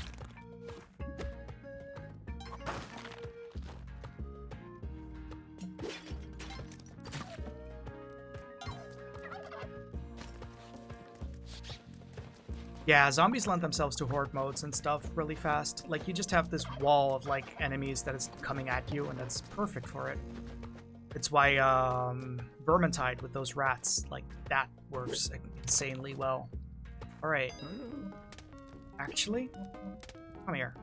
Yeah, zombies lend themselves to horde modes and stuff really fast. Like, you just have this wall of, like, enemies that is coming at you, and that's perfect for it. It's why, Vermintide with those rats, like, that works insanely well. Alright. Actually, come here.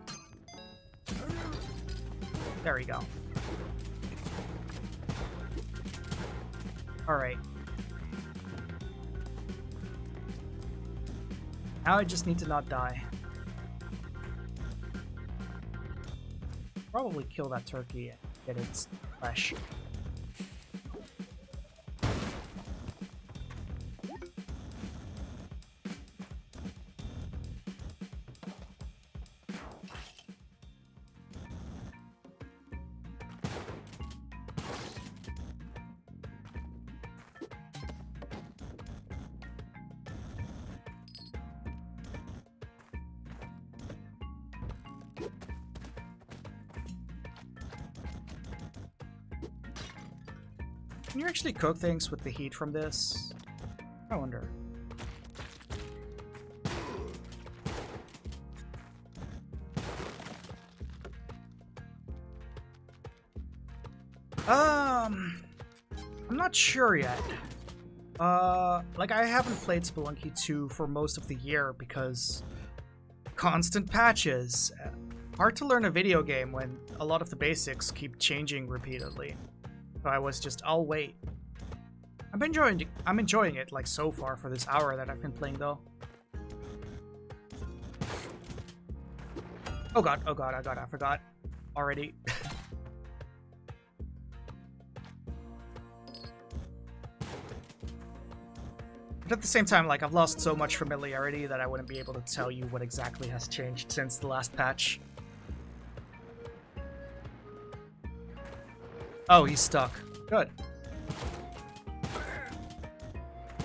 There we go. Alright. Now I just need to not die. Probably kill that turkey and get its flesh. Can you actually cook things with the heat from this? I wonder. I'm not sure yet. Like, I haven't played Spelunky 2 for most of the year because constant patches. Hard to learn a video game when a lot of the basics keep changing repeatedly. So I was just, I'll wait. I'm enjoying it, like, so far for this hour that I've been playing, though. Oh god, I forgot already. But at the same time, like, I've lost so much familiarity that I wouldn't be able to tell you what exactly has changed since the last patch. Oh, he's stuck. Good.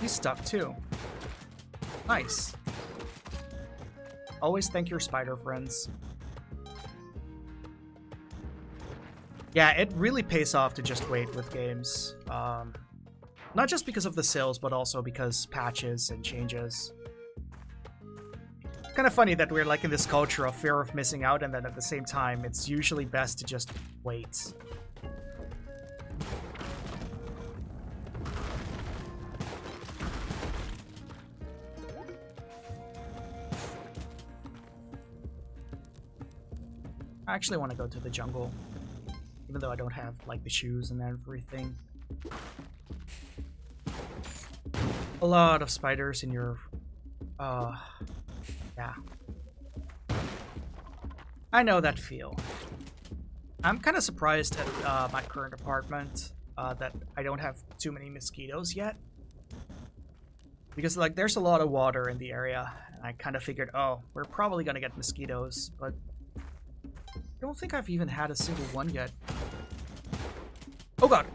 He's stuck too. Nice. Always thank your spider friends. Yeah, it really pays off to just wait with games. Not just because of the sales, but also because patches and changes. It's kind of funny that we're, like, in this culture of fear of missing out, and then at the same time, it's usually best to just wait. I actually want to go to the jungle. even though I don't have like the shoes and everything. A lot of spiders in your yeah. I know that feel. I'm kind of surprised at my current apartment that I don't have too many mosquitoes yet. Because like there's a lot of water in the area. And I kind of figured, oh, we're probably gonna get mosquitoes, but I don't think I've even had a single one yet. Oh god!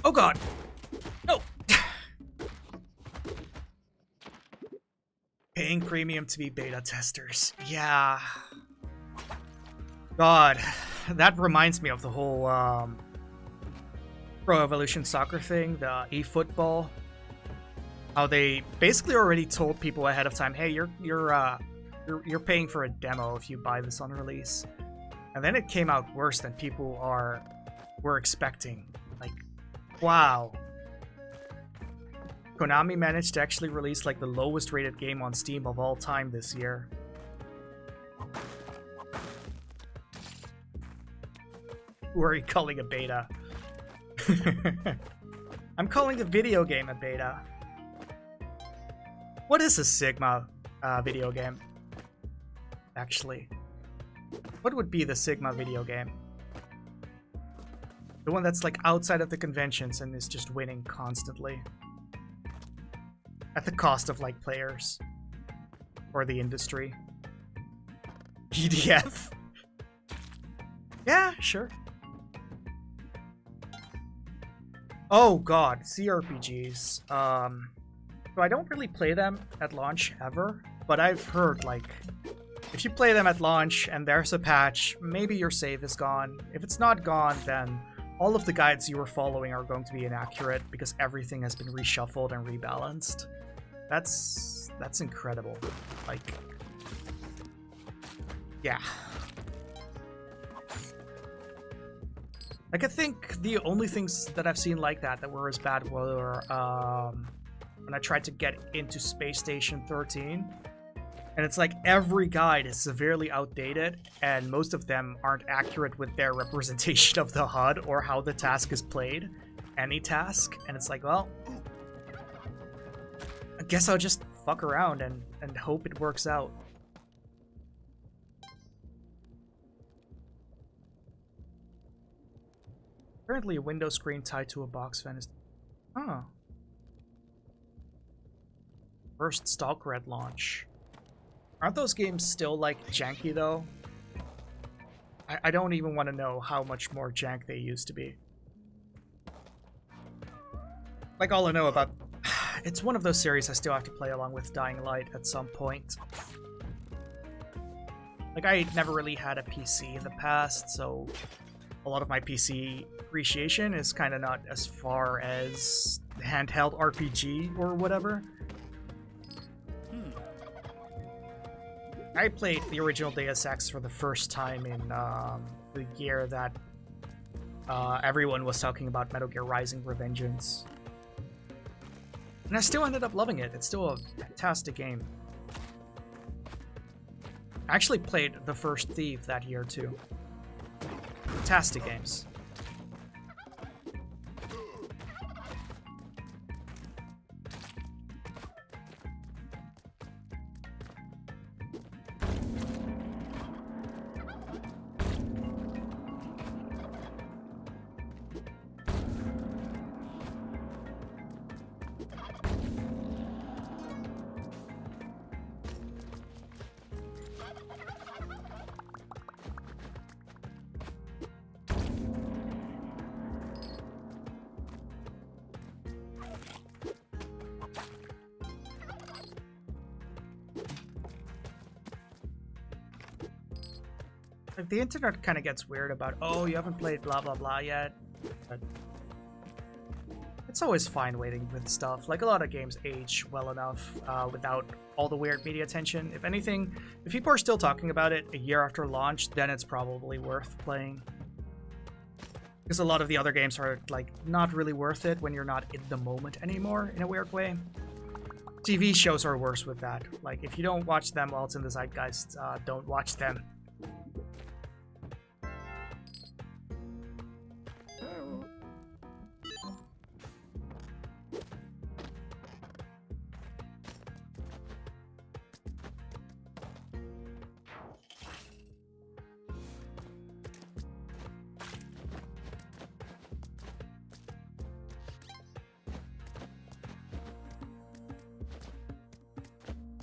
Oh god! No! Paying premium to be beta testers. Yeah. God, that reminds me of the whole Pro Evolution Soccer thing, the eFootball. How they basically already told people ahead of time, hey, you're paying for a demo if you buy this on release. And then it came out worse than people were expecting. Like, wow. Konami managed to actually release like the lowest rated game on Steam of all time this year. Who are you calling a beta? I'm calling the video game a beta. What is a Sigma video game? Actually, what would be the Sigma video game? The one that's like outside of the conventions and is just winning constantly. At the cost of like players. Or the industry. EDF? Yeah, sure. Oh god, CRPGs. So I don't really play them at launch ever, but I've heard like if you play them at launch and there's a patch, maybe your save is gone. If it's not gone, then all of the guides you were following are going to be inaccurate because everything has been reshuffled and rebalanced. That's incredible. Like, yeah. Like, I think the only things that I've seen like that were as bad were when I tried to get into Space Station 13. And it's like every guide is severely outdated, and most of them aren't accurate with their representation of the HUD or how the task is played. Any task. And it's like, well, I guess I'll just fuck around and hope it works out. Currently a window screen tied to a box fan is... Oh. First Stalker at launch. Aren't those games still, like, janky, though? I don't even want to know how much more jank they used to be. Like, all I know about... It's one of those series I still have to play along with Dying Light at some point. Like, I never really had a PC in the past, so... A lot of my PC appreciation is kind of not as far as handheld RPG or whatever. I played the original Deus Ex for the first time in the year that everyone was talking about Metal Gear Rising: Revengeance. And I still ended up loving it. It's still a fantastic game. I actually played the first Thief that year too. Fantastic games. The internet kind of gets weird about, oh, you haven't played blah blah blah yet. But it's always fine waiting with stuff. Like, a lot of games age well enough without all the weird media attention. If anything, if people are still talking about it a year after launch, then it's probably worth playing. Because a lot of the other games are, like, not really worth it when you're not in the moment anymore, in a weird way. TV shows are worse with that. Like, if you don't watch them while it's in the zeitgeist, don't watch them.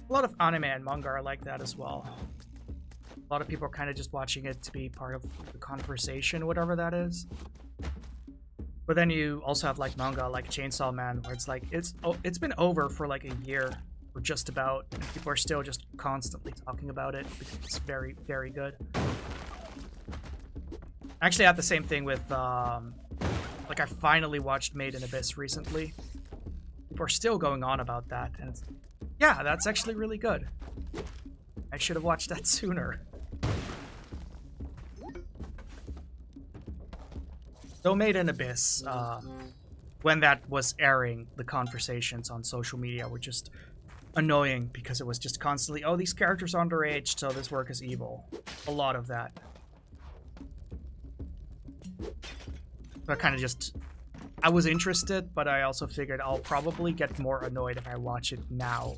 A lot of anime and manga are like that as well. A lot of people are kind of just watching it to be part of the conversation, whatever that is. But then you also have like manga like Chainsaw Man, where it's like it's been over for like a year or just about, and people are still just constantly talking about it because it's very, very good. I actually had the same thing with like I finally watched Made in Abyss recently. People are still going on about that, and it's, yeah, that's actually really good. I should have watched that sooner. So Made in Abyss, when that was airing, the conversations on social media were just annoying because it was just constantly, oh, these characters are underage, so this work is evil. A lot of that. So I kind of just, I was interested, but I also figured I'll probably get more annoyed if I watch it now.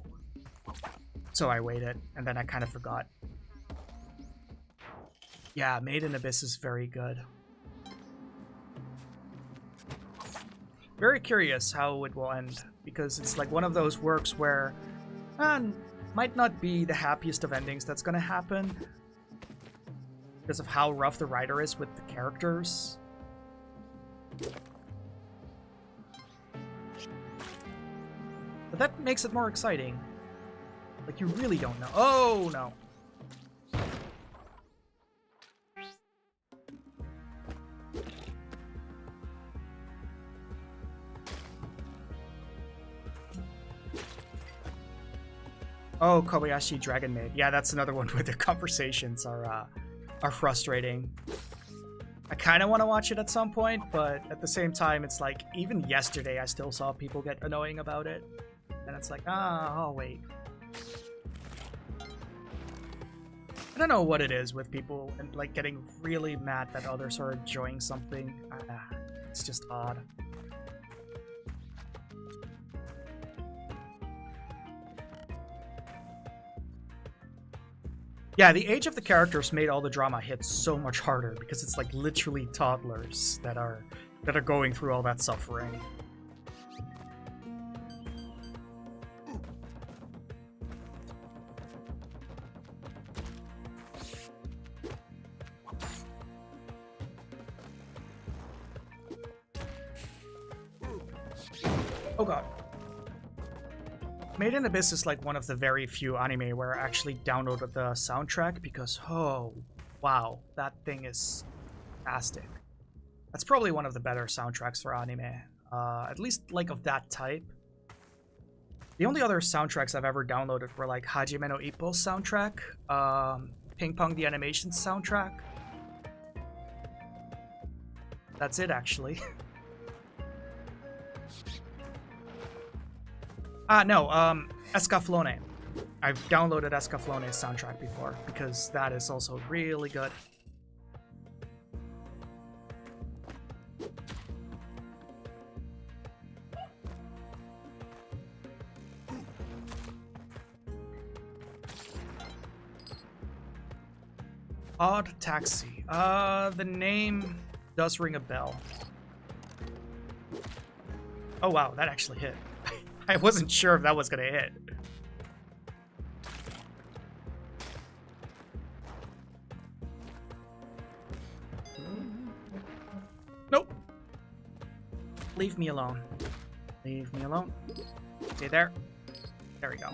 So I waited, and then I kind of forgot. Yeah, Made in Abyss is very good. Very curious how it will end, because it's like one of those works where might not be the happiest of endings that's gonna happen because of how rough the writer is with the characters. But that makes it more exciting. Like, you really don't know. Oh, no. Oh, Kobayashi Dragon Maid. Yeah, that's another one where the conversations are frustrating. I kind of want to watch it at some point, but at the same time, it's like, even yesterday, I still saw people get annoying about it. And it's like, I'll wait. I don't know what it is with people and like getting really mad that others are enjoying something. It's just odd. Yeah, the age of the characters made all the drama hit so much harder because it's like literally toddlers that are going through all that suffering. Oh god. Made in Abyss is like one of the very few anime where I actually downloaded the soundtrack because, oh, wow, that thing is fantastic. That's probably one of the better soundtracks for anime, at least like of that type. The only other soundtracks I've ever downloaded were like Hajime no Ippo's soundtrack, Ping Pong the Animation soundtrack. That's it, actually. No, Escaflowne. I've downloaded Escaflowne's soundtrack before, because that is also really good. Odd Taxi. The name does ring a bell. Oh wow, that actually hit. I wasn't sure if that was gonna hit. Nope. Leave me alone. Leave me alone. Stay there. There we go.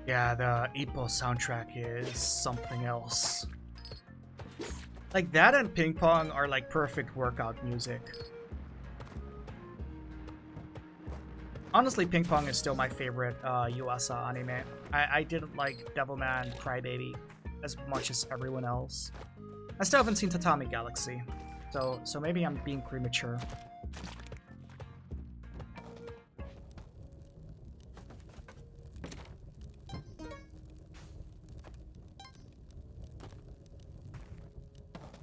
Yeah, the Ippo soundtrack is something else. Like, that and Ping Pong are like perfect workout music. Honestly, Ping Pong is still my favorite Yuasa anime. I didn't like Devilman Crybaby as much as everyone else. I still haven't seen Tatami Galaxy, so maybe I'm being premature.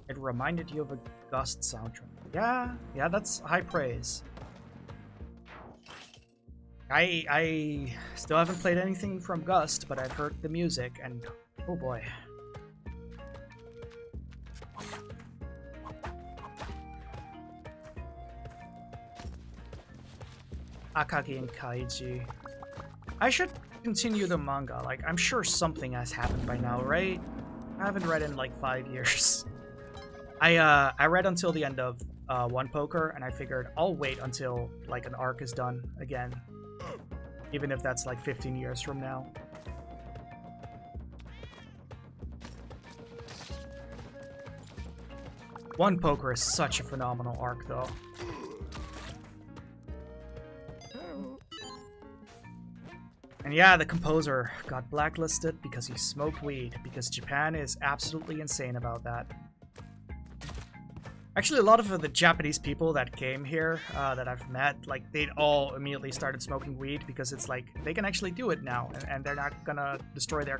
It reminded you of a Gust soundtrack. Yeah, that's high praise. I still haven't played anything from Gust, but I've heard the music, and oh boy. Akagi and Kaiji. I should continue the manga. Like, I'm sure something has happened by now, right? I haven't read in like 5 years. I read until the end of One Poker, and I figured I'll wait until like an arc is done again, even if that's like 15 years from now. One Poker is such a phenomenal arc, though. And yeah, the composer got blacklisted because he smoked weed, because Japan is absolutely insane about that. Actually, a lot of the Japanese people that came here that I've met, like, they all immediately started smoking weed because it's like they can actually do it now, and they're not gonna destroy their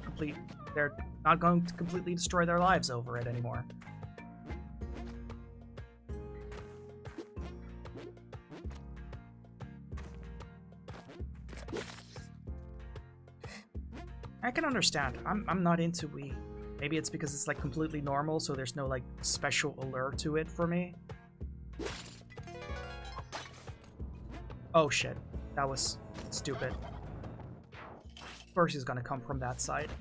they're not going to completely destroy their lives over it anymore. I can understand. I'm not into weed. Maybe it's because it's like completely normal, so there's no like special allure to it for me. Oh shit, that was stupid. Of course he's gonna come from that side.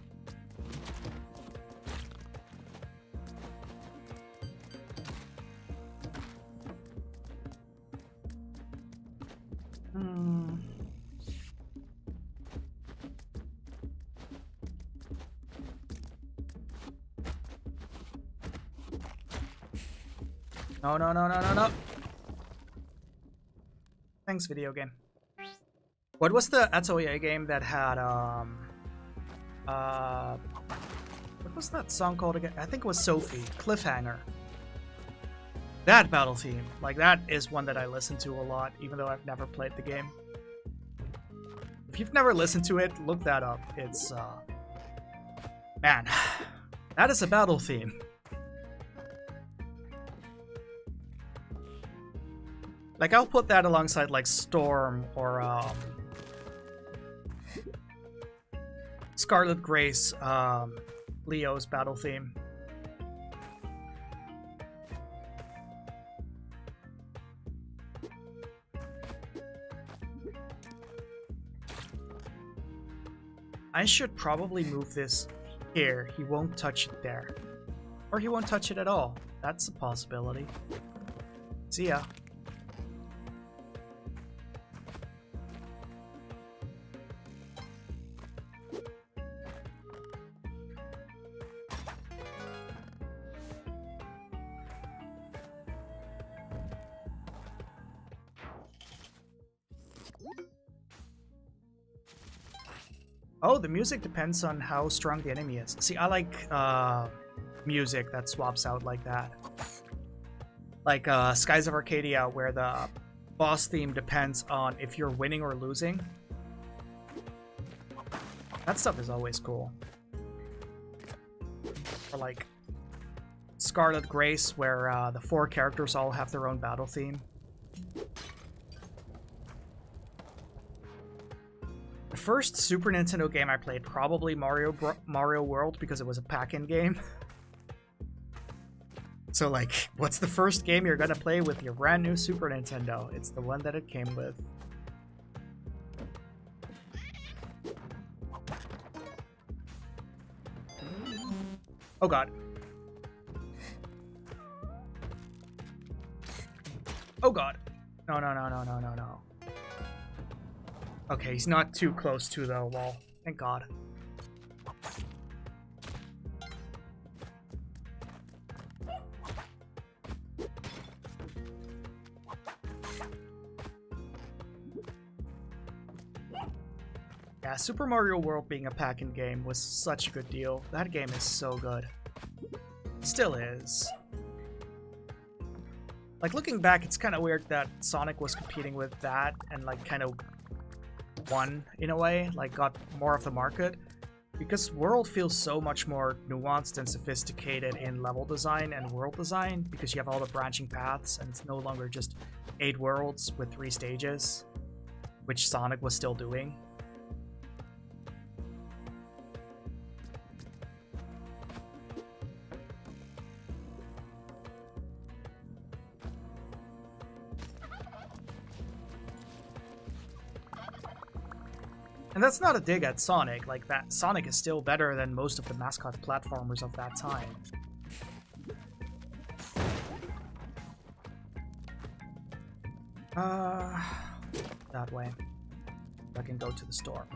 No, no, no, no, no, no. Thanks, video game. What was the Atelier game that had, what was that song called again? I think it was Sophie. Cliffhanger. That battle theme. Like, that is one that I listen to a lot, even though I've never played the game. If you've never listened to it, look that up. It's, man, that is a battle theme. Like, I'll put that alongside, like, Storm or, Scarlet Grace, Leo's battle theme. I should probably move this here. He won't touch it there. Or he won't touch it at all. That's a possibility. See ya. Oh, the music depends on how strong the enemy is. See, I like music that swaps out like that. Like Skies of Arcadia, where the boss theme depends on if you're winning or losing. That stuff is always cool. Or like Scarlet Grace, where the 4 characters all have their own battle theme. The first Super Nintendo game I played, probably Mario World, because it was a pack-in game. So, like, what's the first game you're gonna play with your brand new Super Nintendo? It's the one that it came with. Oh god. Oh god. No, no, no, no, no, no, no. Okay, he's not too close to the wall. Thank god. Yeah, Super Mario World being a pack-in game was such a good deal. That game is so good. Still is. Like, looking back, it's kind of weird that Sonic was competing with that and, like, kind of won in a way, like got more of the market, because World feels so much more nuanced and sophisticated in level design and world design, because you have all the branching paths and it's no longer just 8 worlds with 3 stages, which Sonic was still doing. And that's not a dig at Sonic, like that Sonic is still better than most of the mascot platformers of that time. That way. I can go to the store.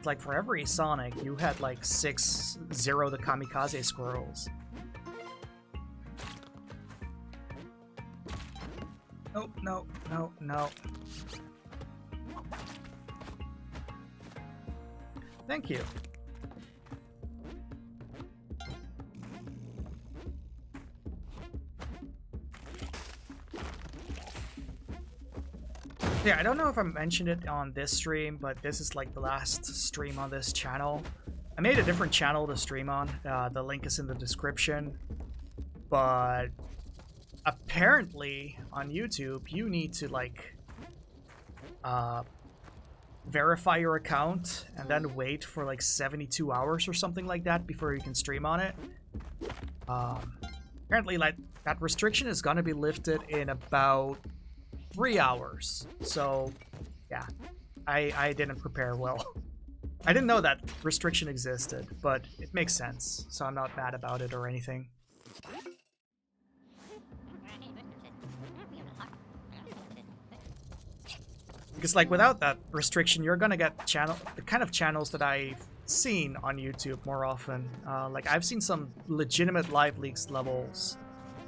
Like for every Sonic, you had like 6 Zero the Kamikaze squirrels. Oh, no, no, no. Thank you. Yeah, I don't know if I mentioned it on this stream, but this is like the last stream on this channel. I made a different channel to stream on. The link is in the description. But apparently on YouTube, you need to like verify your account and then wait for like 72 hours or something like that before you can stream on it. Apparently, like that restriction is gonna be lifted in about 3 hours. So yeah, I didn't prepare well. I didn't know that restriction existed, but it makes sense, so I'm not mad about it or anything. Because like without that restriction, you're gonna get the kind of channels that I've seen on YouTube more often. Like I've seen some legitimate Live Leaks levels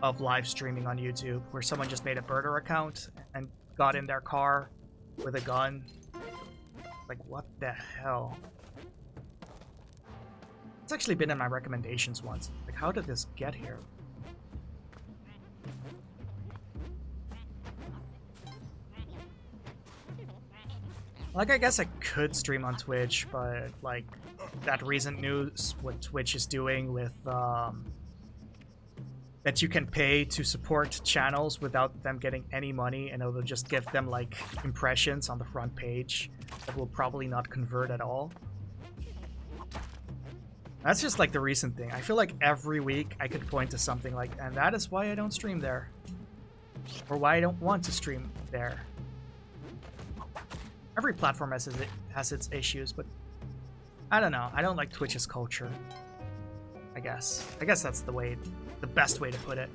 of live streaming on YouTube where someone just made a burner account and got in their car with a gun. Like what the hell? It's actually been in my recommendations once. Like how did this get here? Like, I guess I could stream on Twitch, but, like, that recent news, what Twitch is doing with, that you can pay to support channels without them getting any money, and it'll just give them, like, impressions on the front page that will probably not convert at all. That's just, like, the recent thing. I feel like every week I could point to something like, and that is why I don't stream there. Or why I don't want to stream there. Every platform has its issues, but I don't know. I don't like Twitch's culture. I guess that's the best way to put it.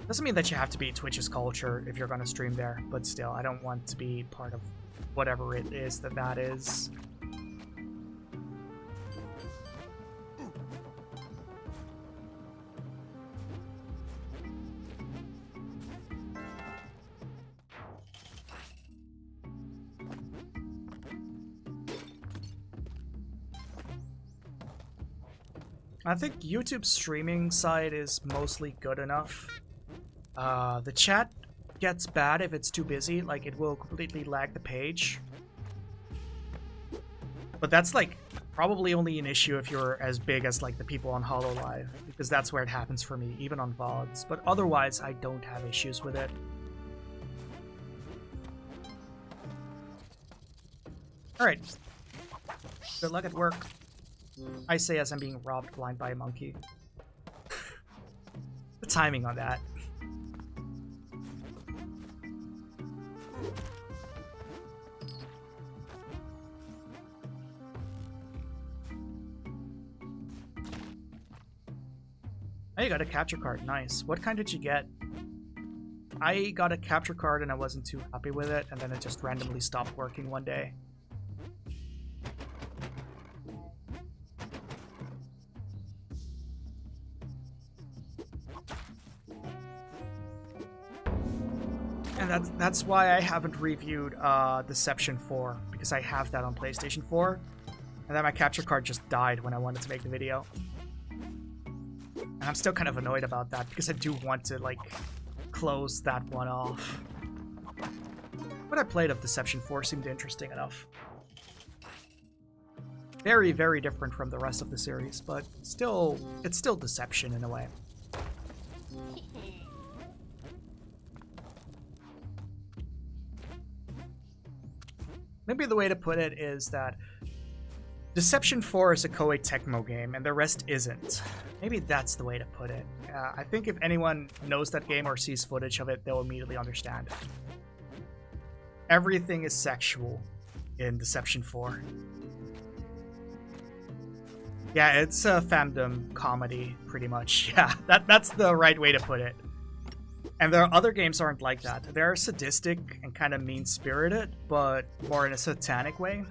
Doesn't mean that you have to be Twitch's culture if you're going to stream there, but still, I don't want to be part of whatever it is that is. I think YouTube's streaming side is mostly good enough. The chat gets bad if it's too busy, like it will completely lag the page. But that's like probably only an issue if you're as big as like the people on HoloLive, because that's where it happens for me, even on VODs. But otherwise, I don't have issues with it. Alright. Good luck at work. I say as I'm being robbed blind by a monkey. The timing on that. Oh, you got a capture card. Nice. What kind did you get? I got a capture card and I wasn't too happy with it, and then it just randomly stopped working one day. And that's why I haven't reviewed Deception 4, because I have that on PlayStation 4, and then my capture card just died when I wanted to make the video. And I'm still kind of annoyed about that, because I do want to, like, close that one off. What I played of Deception 4 seemed interesting enough. Very, very different from the rest of the series, but still, it's still Deception in a way. maybe the way to put it is that Deception 4 is a Koei Tecmo game, and the rest isn't. Maybe that's the way to put it. I think if anyone knows that game or sees footage of it, they'll immediately understand. Everything is sexual in Deception 4. Yeah, it's a fandom comedy, pretty much. Yeah, that's the right way to put it. And their other games aren't like that. They're sadistic and kind of mean-spirited, but more in a satanic way.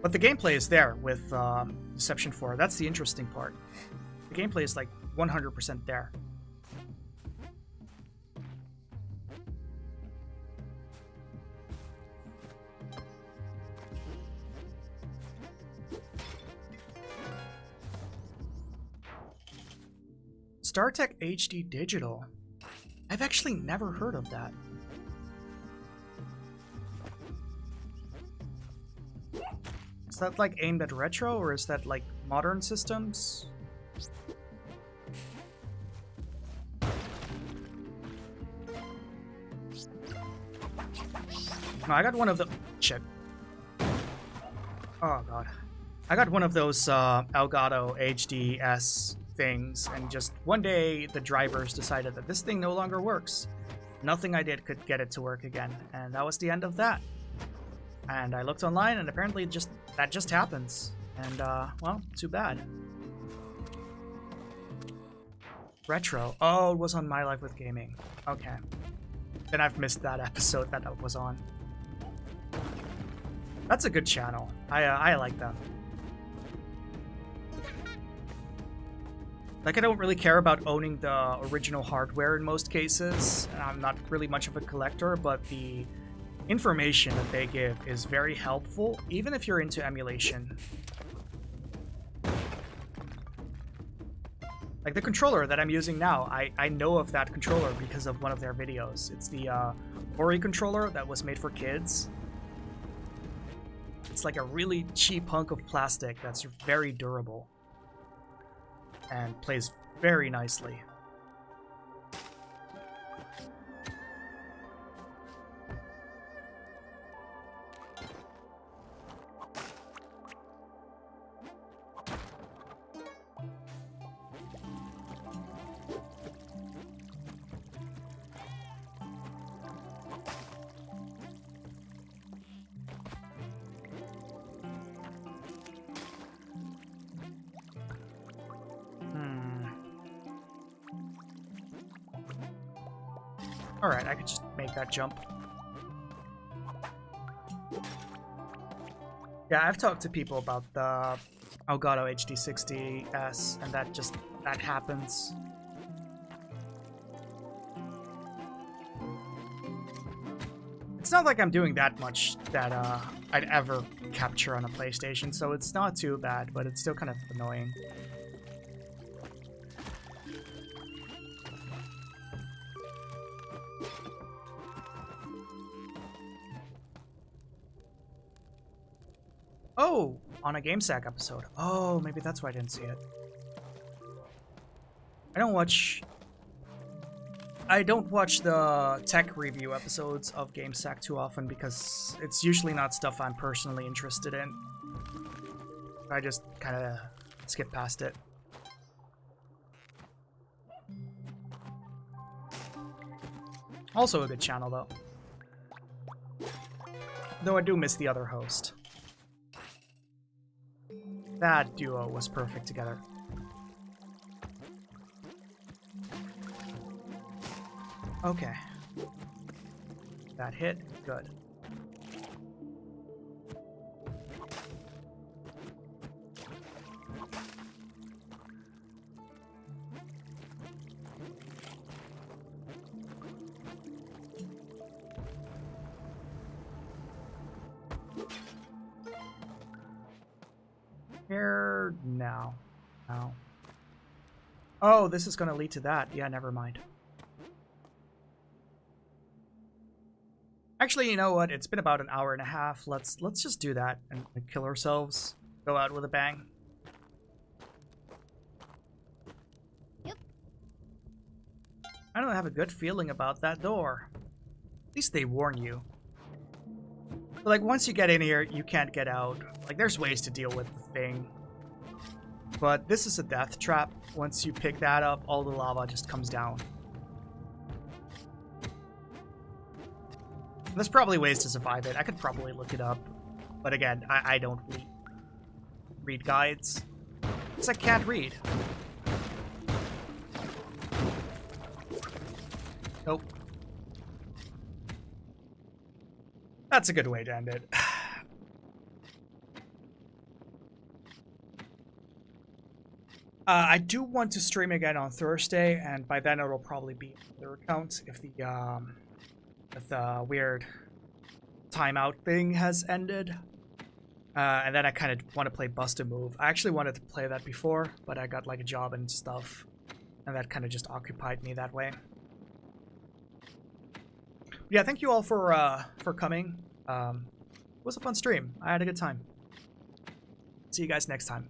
But the gameplay is there with Deception 4. That's the interesting part. The gameplay is like 100% there. StarTech HD Digital. I've actually never heard of that. Is that like aimed at retro, or is that like modern systems? No, I got one of the... Shit. Oh god. I got one of those Elgato HDS things, and just one day the drivers decided that this thing no longer works. Nothing I did could get it to work again, and that was the end of that. And I looked online, and apparently that just happens. And, well, too bad. Retro. Oh, it was on My Life with Gaming. Okay. Then I've missed that episode that was on. That's a good channel. I like them. Like, I don't really care about owning the original hardware in most cases. I'm not really much of a collector, but the information that they give is very helpful, even if you're into emulation. Like the controller that I'm using now, I know of that controller because of one of their videos. It's the Ori controller that was made for kids. It's like a really cheap hunk of plastic that's very durable and plays very nicely. Alright, I could just make that jump. Yeah, I've talked to people about the Elgato HD60S, and that happens. It's not like I'm doing that much that I'd ever capture on a PlayStation, so it's not too bad, but it's still kind of annoying. Oh, on a GameSack episode. Oh, maybe that's why I didn't see it. I don't watch the tech review episodes of GameSack too often because it's usually not stuff I'm personally interested in. I just kind of skip past it. Also a good channel, though. Though I do miss the other host. That duo was perfect together. Okay. That hit. Good. Here now. No. Oh, this is going to lead to that. Yeah, never mind. Actually, you know what? It's been about an hour and a half. Let's just do that and kill ourselves. Go out with a bang. Yep. I don't have a good feeling about that door. At least they warn you. But, like, once you get in here, you can't get out. Like, there's ways to deal with the thing. But this is a death trap. Once you pick that up, all the lava just comes down. There's probably ways to survive it. I could probably look it up. But again, I don't read guides. Because I can't read. Nope. That's a good way to end it. I do want to stream again on Thursday, and by then it'll probably be another account if the weird timeout thing has ended. And then I kind of want to play Bust a Move. I actually wanted to play that before, but I got like a job and stuff, and that kind of just occupied me that way. Yeah, thank you all for coming. It was a fun stream. I had a good time. See you guys next time.